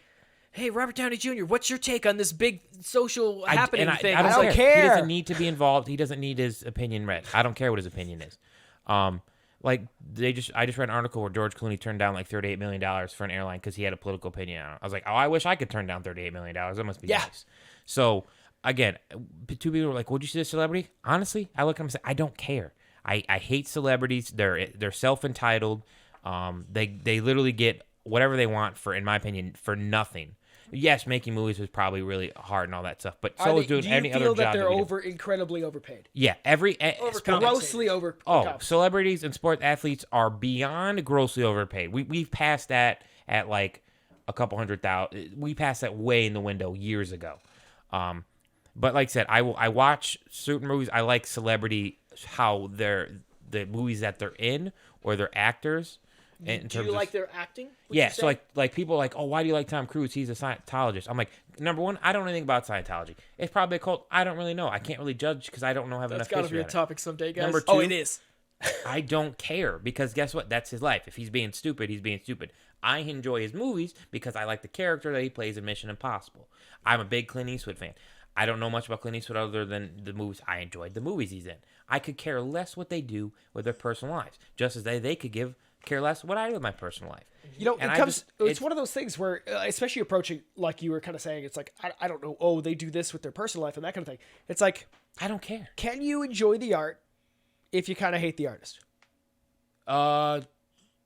"Hey, Robert Downey Jr., what's your take on this big social happening thing?" I don't care. He doesn't need to be involved. He doesn't need his opinion read. I don't care what his opinion is. Like I just read an article where George Clooney turned down like $38 million for an airline because he had a political opinion on it. I was like, oh, I wish I could turn down $38 million. That must be nice. So again, two people were like, would you see this celebrity? Honestly, I look at them and say, I don't care. I hate celebrities. They're self-entitled. They literally get whatever they want for, in my opinion, for nothing. Yes, making movies was probably really hard and all that stuff, but so is doing any other job. Do you feel that they're incredibly overpaid? Yeah, Grossly over. Celebrities and sports athletes are beyond grossly overpaid. We've passed that at like a couple $100,000. We passed that way in the window years ago. But like I said, I watch certain movies. I like celebrity, how the movies that they're in or their actors. Do you like their acting? Yeah, so like people are like, oh, why do you like Tom Cruise? He's a Scientologist. I'm like, number one, I don't know anything about Scientology. It's probably a cult. I don't really know. I can't really judge because I don't have enough history. That's got to be a topic someday, guys. Number two, oh, it is. I don't care because guess what? That's his life. If he's being stupid, he's being stupid. I enjoy his movies because I like the character that he plays in Mission Impossible. I'm a big Clint Eastwood fan. I don't know much about Clint Eastwood other than the movies. I enjoyed the movies he's in. I could care less what they do with their personal lives, just as they could care less what I do with my personal life. You know, it's one of those things where, especially approaching, like you were kind of saying, it's like, I don't know, oh, they do this with their personal life and that kind of thing. It's like, I don't care. Can you enjoy the art if you kind of hate the artist?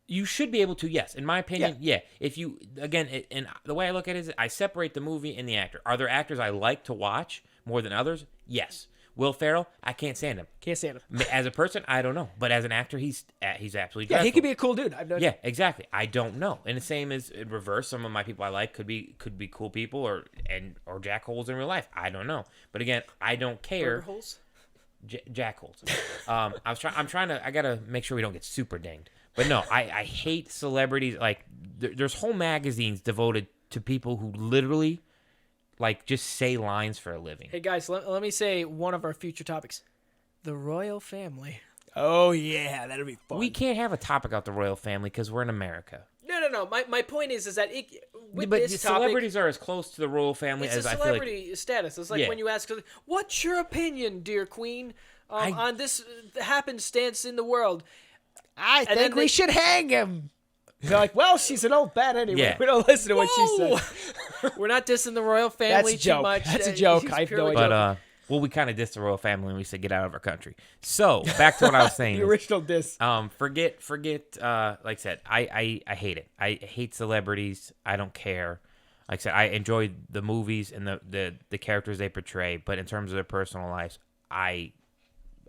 You should be able to, yes. In my opinion, yeah. If you, again, and the way I look at it is I separate the movie and the actor. Are there actors I like to watch more than others? Yes. Will Ferrell, I can't stand him. Can't stand him. As a person, I don't know. But as an actor, he's absolutely dreadful. Yeah, he could be a cool dude. I've known. Yeah, exactly. I don't know. And the same is in reverse. Some of my people I like could be cool people or jackholes in real life. I don't know. But again, I don't care. Holes? Jackholes. I'm trying to. I gotta make sure we don't get super dinged. But no, I hate celebrities. Like there's whole magazines devoted to people who literally like just say lines for a living. Hey guys, let me say one of our future topics: the royal family. Oh yeah, that'd be fun. We can't have a topic about the royal family because we're in America. No. My point is that with but this celebrities topic, are as close to the royal family as I feel like. It's a celebrity status. It's like when you ask, "What's your opinion, dear Queen, on this happenstance in the world?" I think we should hang him. They're like, well, she's an old bat anyway. Yeah. We don't listen to what she said. We're not dissing the royal family too much. That's a joke. I have no idea. But we kind of dissed the royal family and we said get out of our country. So back to what I was saying. The original diss. Forget. Like I said, I hate it. I hate celebrities. I don't care. Like I said, I enjoy the movies and the characters they portray. But in terms of their personal lives, I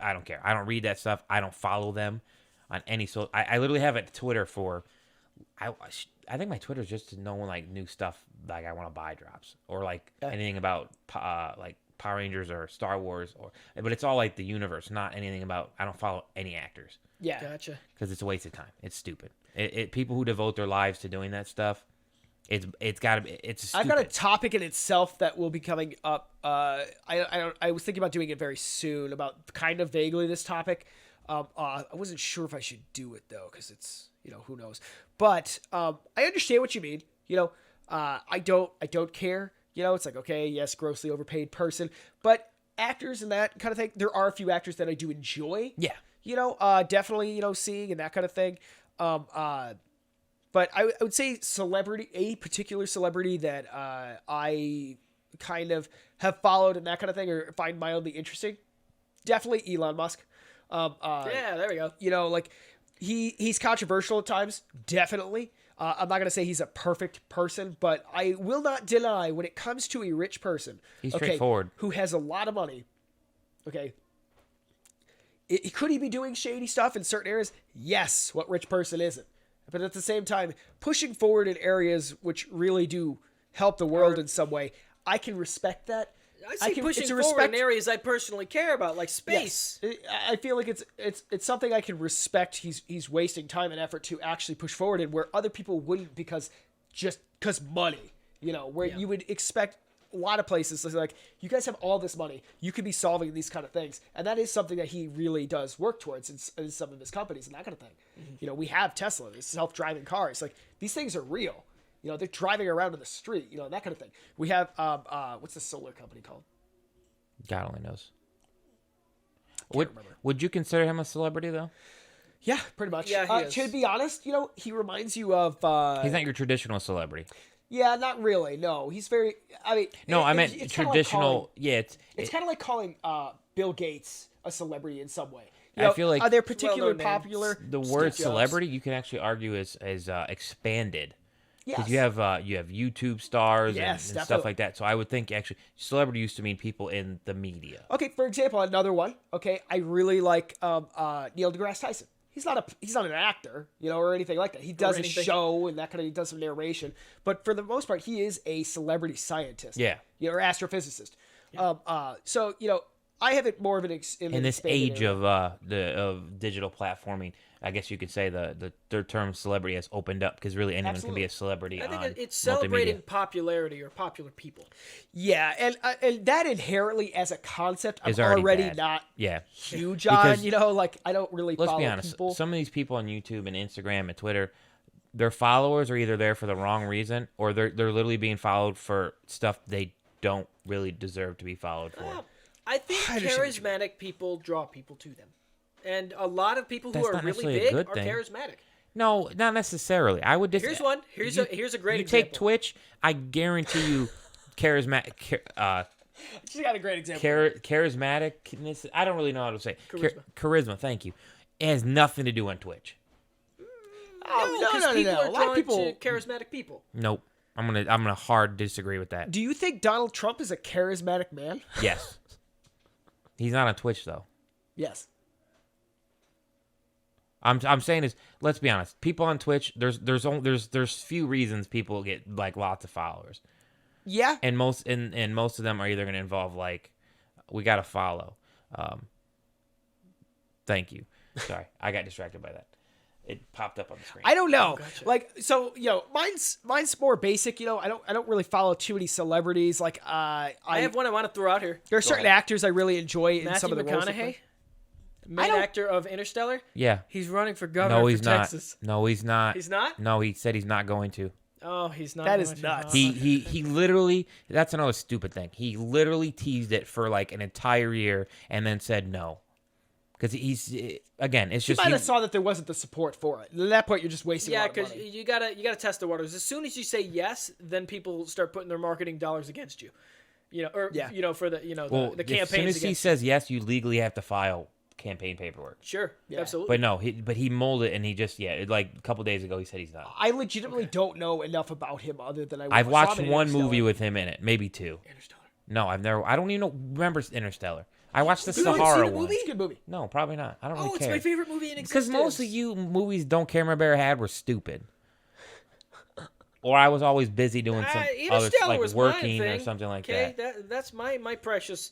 don't care. I don't read that stuff. I don't follow them on any. So I literally have a Twitter for. I think my Twitter is just to know when like new stuff like I want to buy drops or like anything about like Power Rangers or Star Wars but it's all like the universe, not anything about. I don't follow any actors. Yeah, gotcha. Because it's a waste of time. It's stupid. People who devote their lives to doing that stuff. It's got to be. It's stupid. I've got a topic in itself that will be coming up. I was thinking about doing it very soon about kind of vaguely this topic. I wasn't sure if I should do it though because it's who knows. But I understand what you mean. I don't care. It's like, okay, yes, grossly overpaid person, but actors and that kind of thing. There are a few actors that I do enjoy. Yeah. Definitely, seeing and that kind of thing. But I would say a particular celebrity that I kind of have followed and that kind of thing or find mildly interesting. Definitely Elon Musk. Yeah, there we go. Like he's controversial at times. Definitely. I'm not going to say he's a perfect person, but I will not deny when it comes to a rich person. He's straightforward. Who has a lot of money. Okay. Could he be doing shady stuff in certain areas? Yes. What rich person isn't? But at the same time, pushing forward in areas which really do help the world in some way, I can respect that. I see pushing forward in areas I personally care about, like space. Yes. I feel like it's something I can respect. He's wasting time and effort to actually push forward in where other people wouldn't because money. Where you would expect a lot of places like, you guys have all this money, you could be solving these kind of things, and that is something that he really does work towards in some of his companies and that kind of thing. Mm-hmm. We have Tesla, there's self-driving cars, like these things are real. They're driving around in the street, that kind of thing. We have what's the solar company called? God only knows. Would you consider him a celebrity though? Yeah, pretty much. Yeah, to be honest, he reminds you of he's not your traditional celebrity. Yeah, not really. No, he's very. I mean, no, I meant traditional. It's kind of like calling Bill Gates a celebrity in some way. I feel like are there particular popular? The word celebrity, you can actually argue is expanded. Because you have YouTube stars and stuff like that. So I would think actually celebrity used to mean people in the media. Okay, for example, another one. Okay, I really like Neil deGrasse Tyson. He's not an actor, or anything like that. He does a show and that kind of, he does some narration, but for the most part, he is a celebrity scientist. Yeah. Or astrophysicist. Yeah. So I have it more of an in this age of digital platforming. I guess you could say the term celebrity has opened up because really anyone can be a celebrity. I think it's celebrating popularity or popular people. Yeah, and that inherently as a concept, I'm already not huge on. Like I don't really follow people. Let's be honest. Some of these people on YouTube and Instagram and Twitter, their followers are either there for the wrong reason or they're literally being followed for stuff they don't really deserve to be followed for. I think charismatic people draw people to them. And a lot of people who are really big are charismatic. No, not necessarily. I would Here's one. Here's a great example. You take Twitch, I guarantee you charismatic She got a great example. Charismaticness, I don't really know how to say. Charisma, thank you. It has nothing to do on Twitch. No. People are drawn to charismatic people. Nope. I'm gonna hard disagree with that. Do you think Donald Trump is a charismatic man? Yes. He's not on Twitch though. Yes. I'm saying is, let's be honest. People on Twitch, there's few reasons people get like lots of followers. Yeah. And most of them are either going to involve like, we got to follow. Thank you. Sorry, I got distracted by that. It popped up on the screen. I don't know. Gotcha. Like, so, mine's more basic. I don't really follow too many celebrities. Like, I have one I want to throw out here. There are certain actors I really enjoy in some of the roles. Matthew McConaughey, main actor of Interstellar. Yeah. He's running for governor for Texas. No, he's not. He's not? No, he said he's not going to. Oh, he's not. That is nuts. He literally, that's another stupid thing. He literally teased it for like an entire year and then said no. Because it's just... You might have saw that there wasn't the support for it. At that point, you're just wasting a lot of money. Yeah, because you gotta test the waters. As soon as you say yes, then people start putting their marketing dollars against you. For the the campaigns. As soon as he says yes, you legally have to file campaign paperwork. Sure, absolutely. But no, but he molded it, and he just like a couple days ago he said he's not. I legitimately don't know enough about him other than I've watched one movie with him in it, maybe two. Interstellar. No, I don't even remember Interstellar. I watched the Sahara one. It's a good movie. No, probably not. I don't really care. It's my favorite movie in Because existence. most of you movies Don't Care My Bear had were stupid. Or I was always busy doing some other, like working or something like that. Okay, that's my precious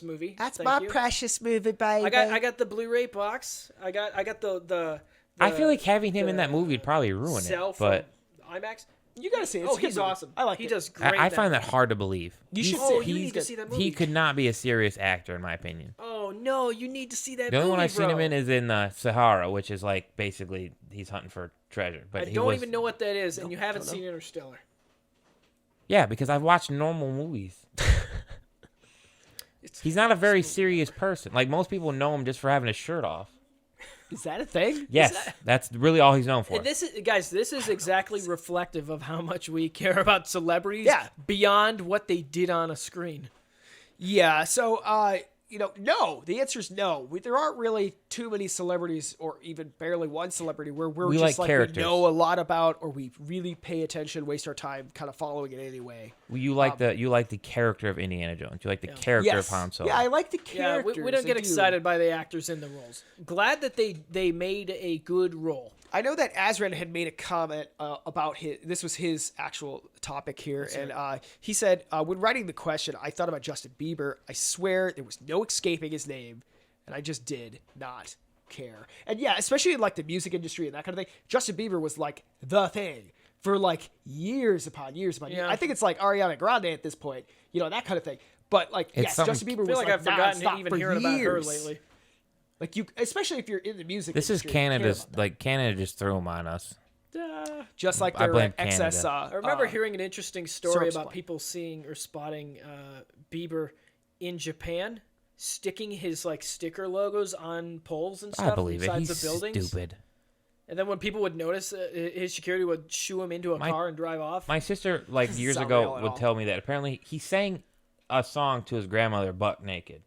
movie. That's my precious movie, baby. I got the Blu-ray box. I got the I feel like having him in that movie would probably ruin it. But IMAX. You gotta see it. He's awesome. I like he it. does great. I find that hard to believe. You should see it. You need to see that movie. He could not be a serious actor, in my opinion. Oh no, you need to see that. The only one I've seen him in is in Sahara, which is like basically he's hunting for treasure. But I don't even know what that is, and you haven't seen Interstellar. Yeah, because I've watched normal movies. He's not a very serious person. Like most people know him just for having his shirt off. Is that a thing? Yes, that's really all he's known for. And this is exactly reflective of how much we care about celebrities beyond what they did on a screen. Yeah, so, no. The answer is no. There aren't really too many celebrities or even barely one celebrity where we just like we know a lot about or we really pay attention, waste our time kind of following it anyway. Well, you like the character of Indiana Jones. You like the character of Han Solo. Yeah, I like the characters. Yeah, we don't get excited by the actors in the roles. Glad that they made a good role. I know that Azran had made a comment about this was his actual topic here, and he said, when writing the question, I thought about Justin Bieber. I swear there was no escaping his name, and I just did not care. And yeah, especially in like the music industry and that kind of thing, Justin Bieber was like the thing for like years upon years upon years. I think it's like Ariana Grande at this point, you know, that kind of thing. But like, yes, Justin Bieber was I feel like I've forgotten even hearing about her lately. Like you, especially if you're in the music. This is Canada's. Like Canada just threw them on us. Just like I their blame excess. Canada. I remember hearing an interesting story about supply. people seeing or spotting Bieber in Japan sticking his like sticker logos on poles and stuff I believe it. inside He's the buildings. stupid. And then when people would notice, his security would shoo him into a car and drive off. My sister, like years not ago, real at would all. tell me that apparently he sang a song to his grandmother butt naked.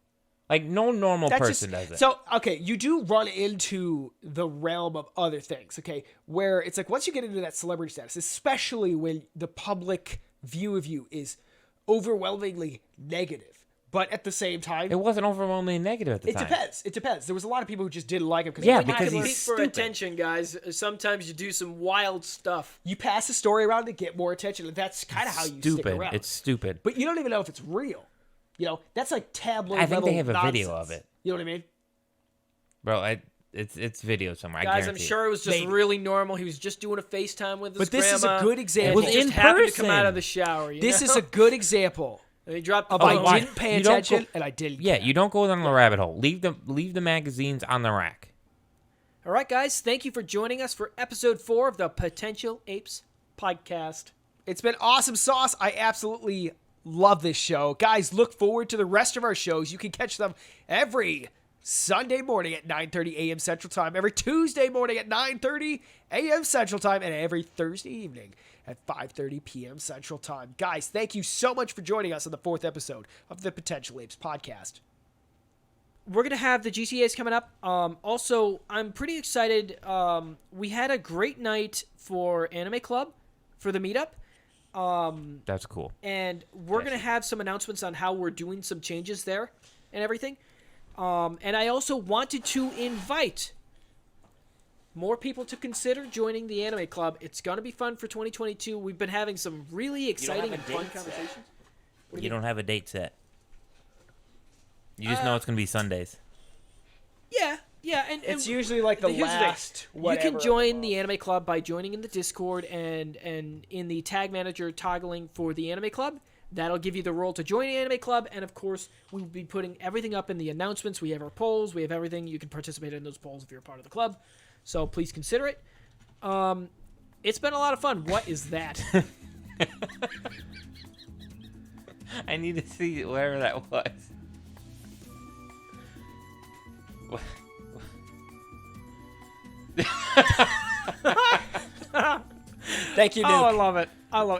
Like no normal person does it. So, okay, you do run into the realm of other things, okay, where it's like once you get into that celebrity status, especially when the public view of you is overwhelmingly negative, but at the same time, It wasn't overwhelmingly negative at the time. It depends. There was a lot of people who just didn't like him Yeah, he was because Compete he's for stupid. attention, guys. Sometimes you do some wild stuff. You pass a story around to get more attention, and that's kind of how you stick Stupid. around. It's stupid. But you don't even know if it's real. You know, that's like tabloid I think level they have a video nonsense. of it. You know what I mean? Bro, it's video somewhere. I Guys, I'm guarantee it. sure it was just Maybe. really normal. He was just doing a FaceTime with his But this is a grandma, good example. and It he was just in happened to come out person. of the shower. This is a good example And he dropped the of I phone. why- didn't pay you don't attention go- and I didn't Yeah, care. you don't go down the rabbit hole. Leave the magazines on the rack. All right, guys. Thank you for joining us for episode 4 of the Potential Apes podcast. It's been awesome sauce. I absolutely love this show. Guys, look forward to the rest of our shows. You can catch them every Sunday morning at 9:30 a.m. Central Time, every Tuesday morning at 9:30 a.m. Central Time, and every Thursday evening at 5:30 p.m. Central Time. Guys, thank you so much for joining us on the 4th episode of the Potential Apes podcast. We're going to have the GCAs coming up. Also, I'm pretty excited. We had a great night for Anime Club for the meetup. That's cool. And we're going to have some announcements on how we're doing some changes there and everything. And I also wanted to invite more people to consider joining the Anime Club. It's going to be fun for 2022. We've been having some really exciting and fun conversations. You don't have a date set. You just know it's gonna be Sundays. Yeah. And It's usually like the here's thing. last You whatever can of join month. the Anime Club by joining in the Discord and in the tag manager toggling for the Anime Club. That'll give you the role to join the Anime Club, and of course, we will be putting everything up in the announcements. We have our polls, we have everything. You can participate in those polls if you're a part of the club. So please consider it. It's been a lot of fun. What is that? I need to see wherever that was. Thank you, Duke. Oh, I love it.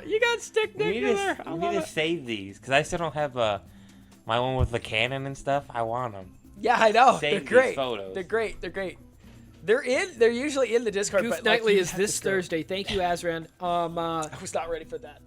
You got stick We dick need in there. to, I we love need it. to save these because I still don't have my one with the cannon and stuff. I want them. Yeah, I know. Save They're these great. photos. They're great. They're great. They're usually in the Discord. Goof but Nightly you is have this to go. Thursday. Thank you, Azran. I was not ready for that.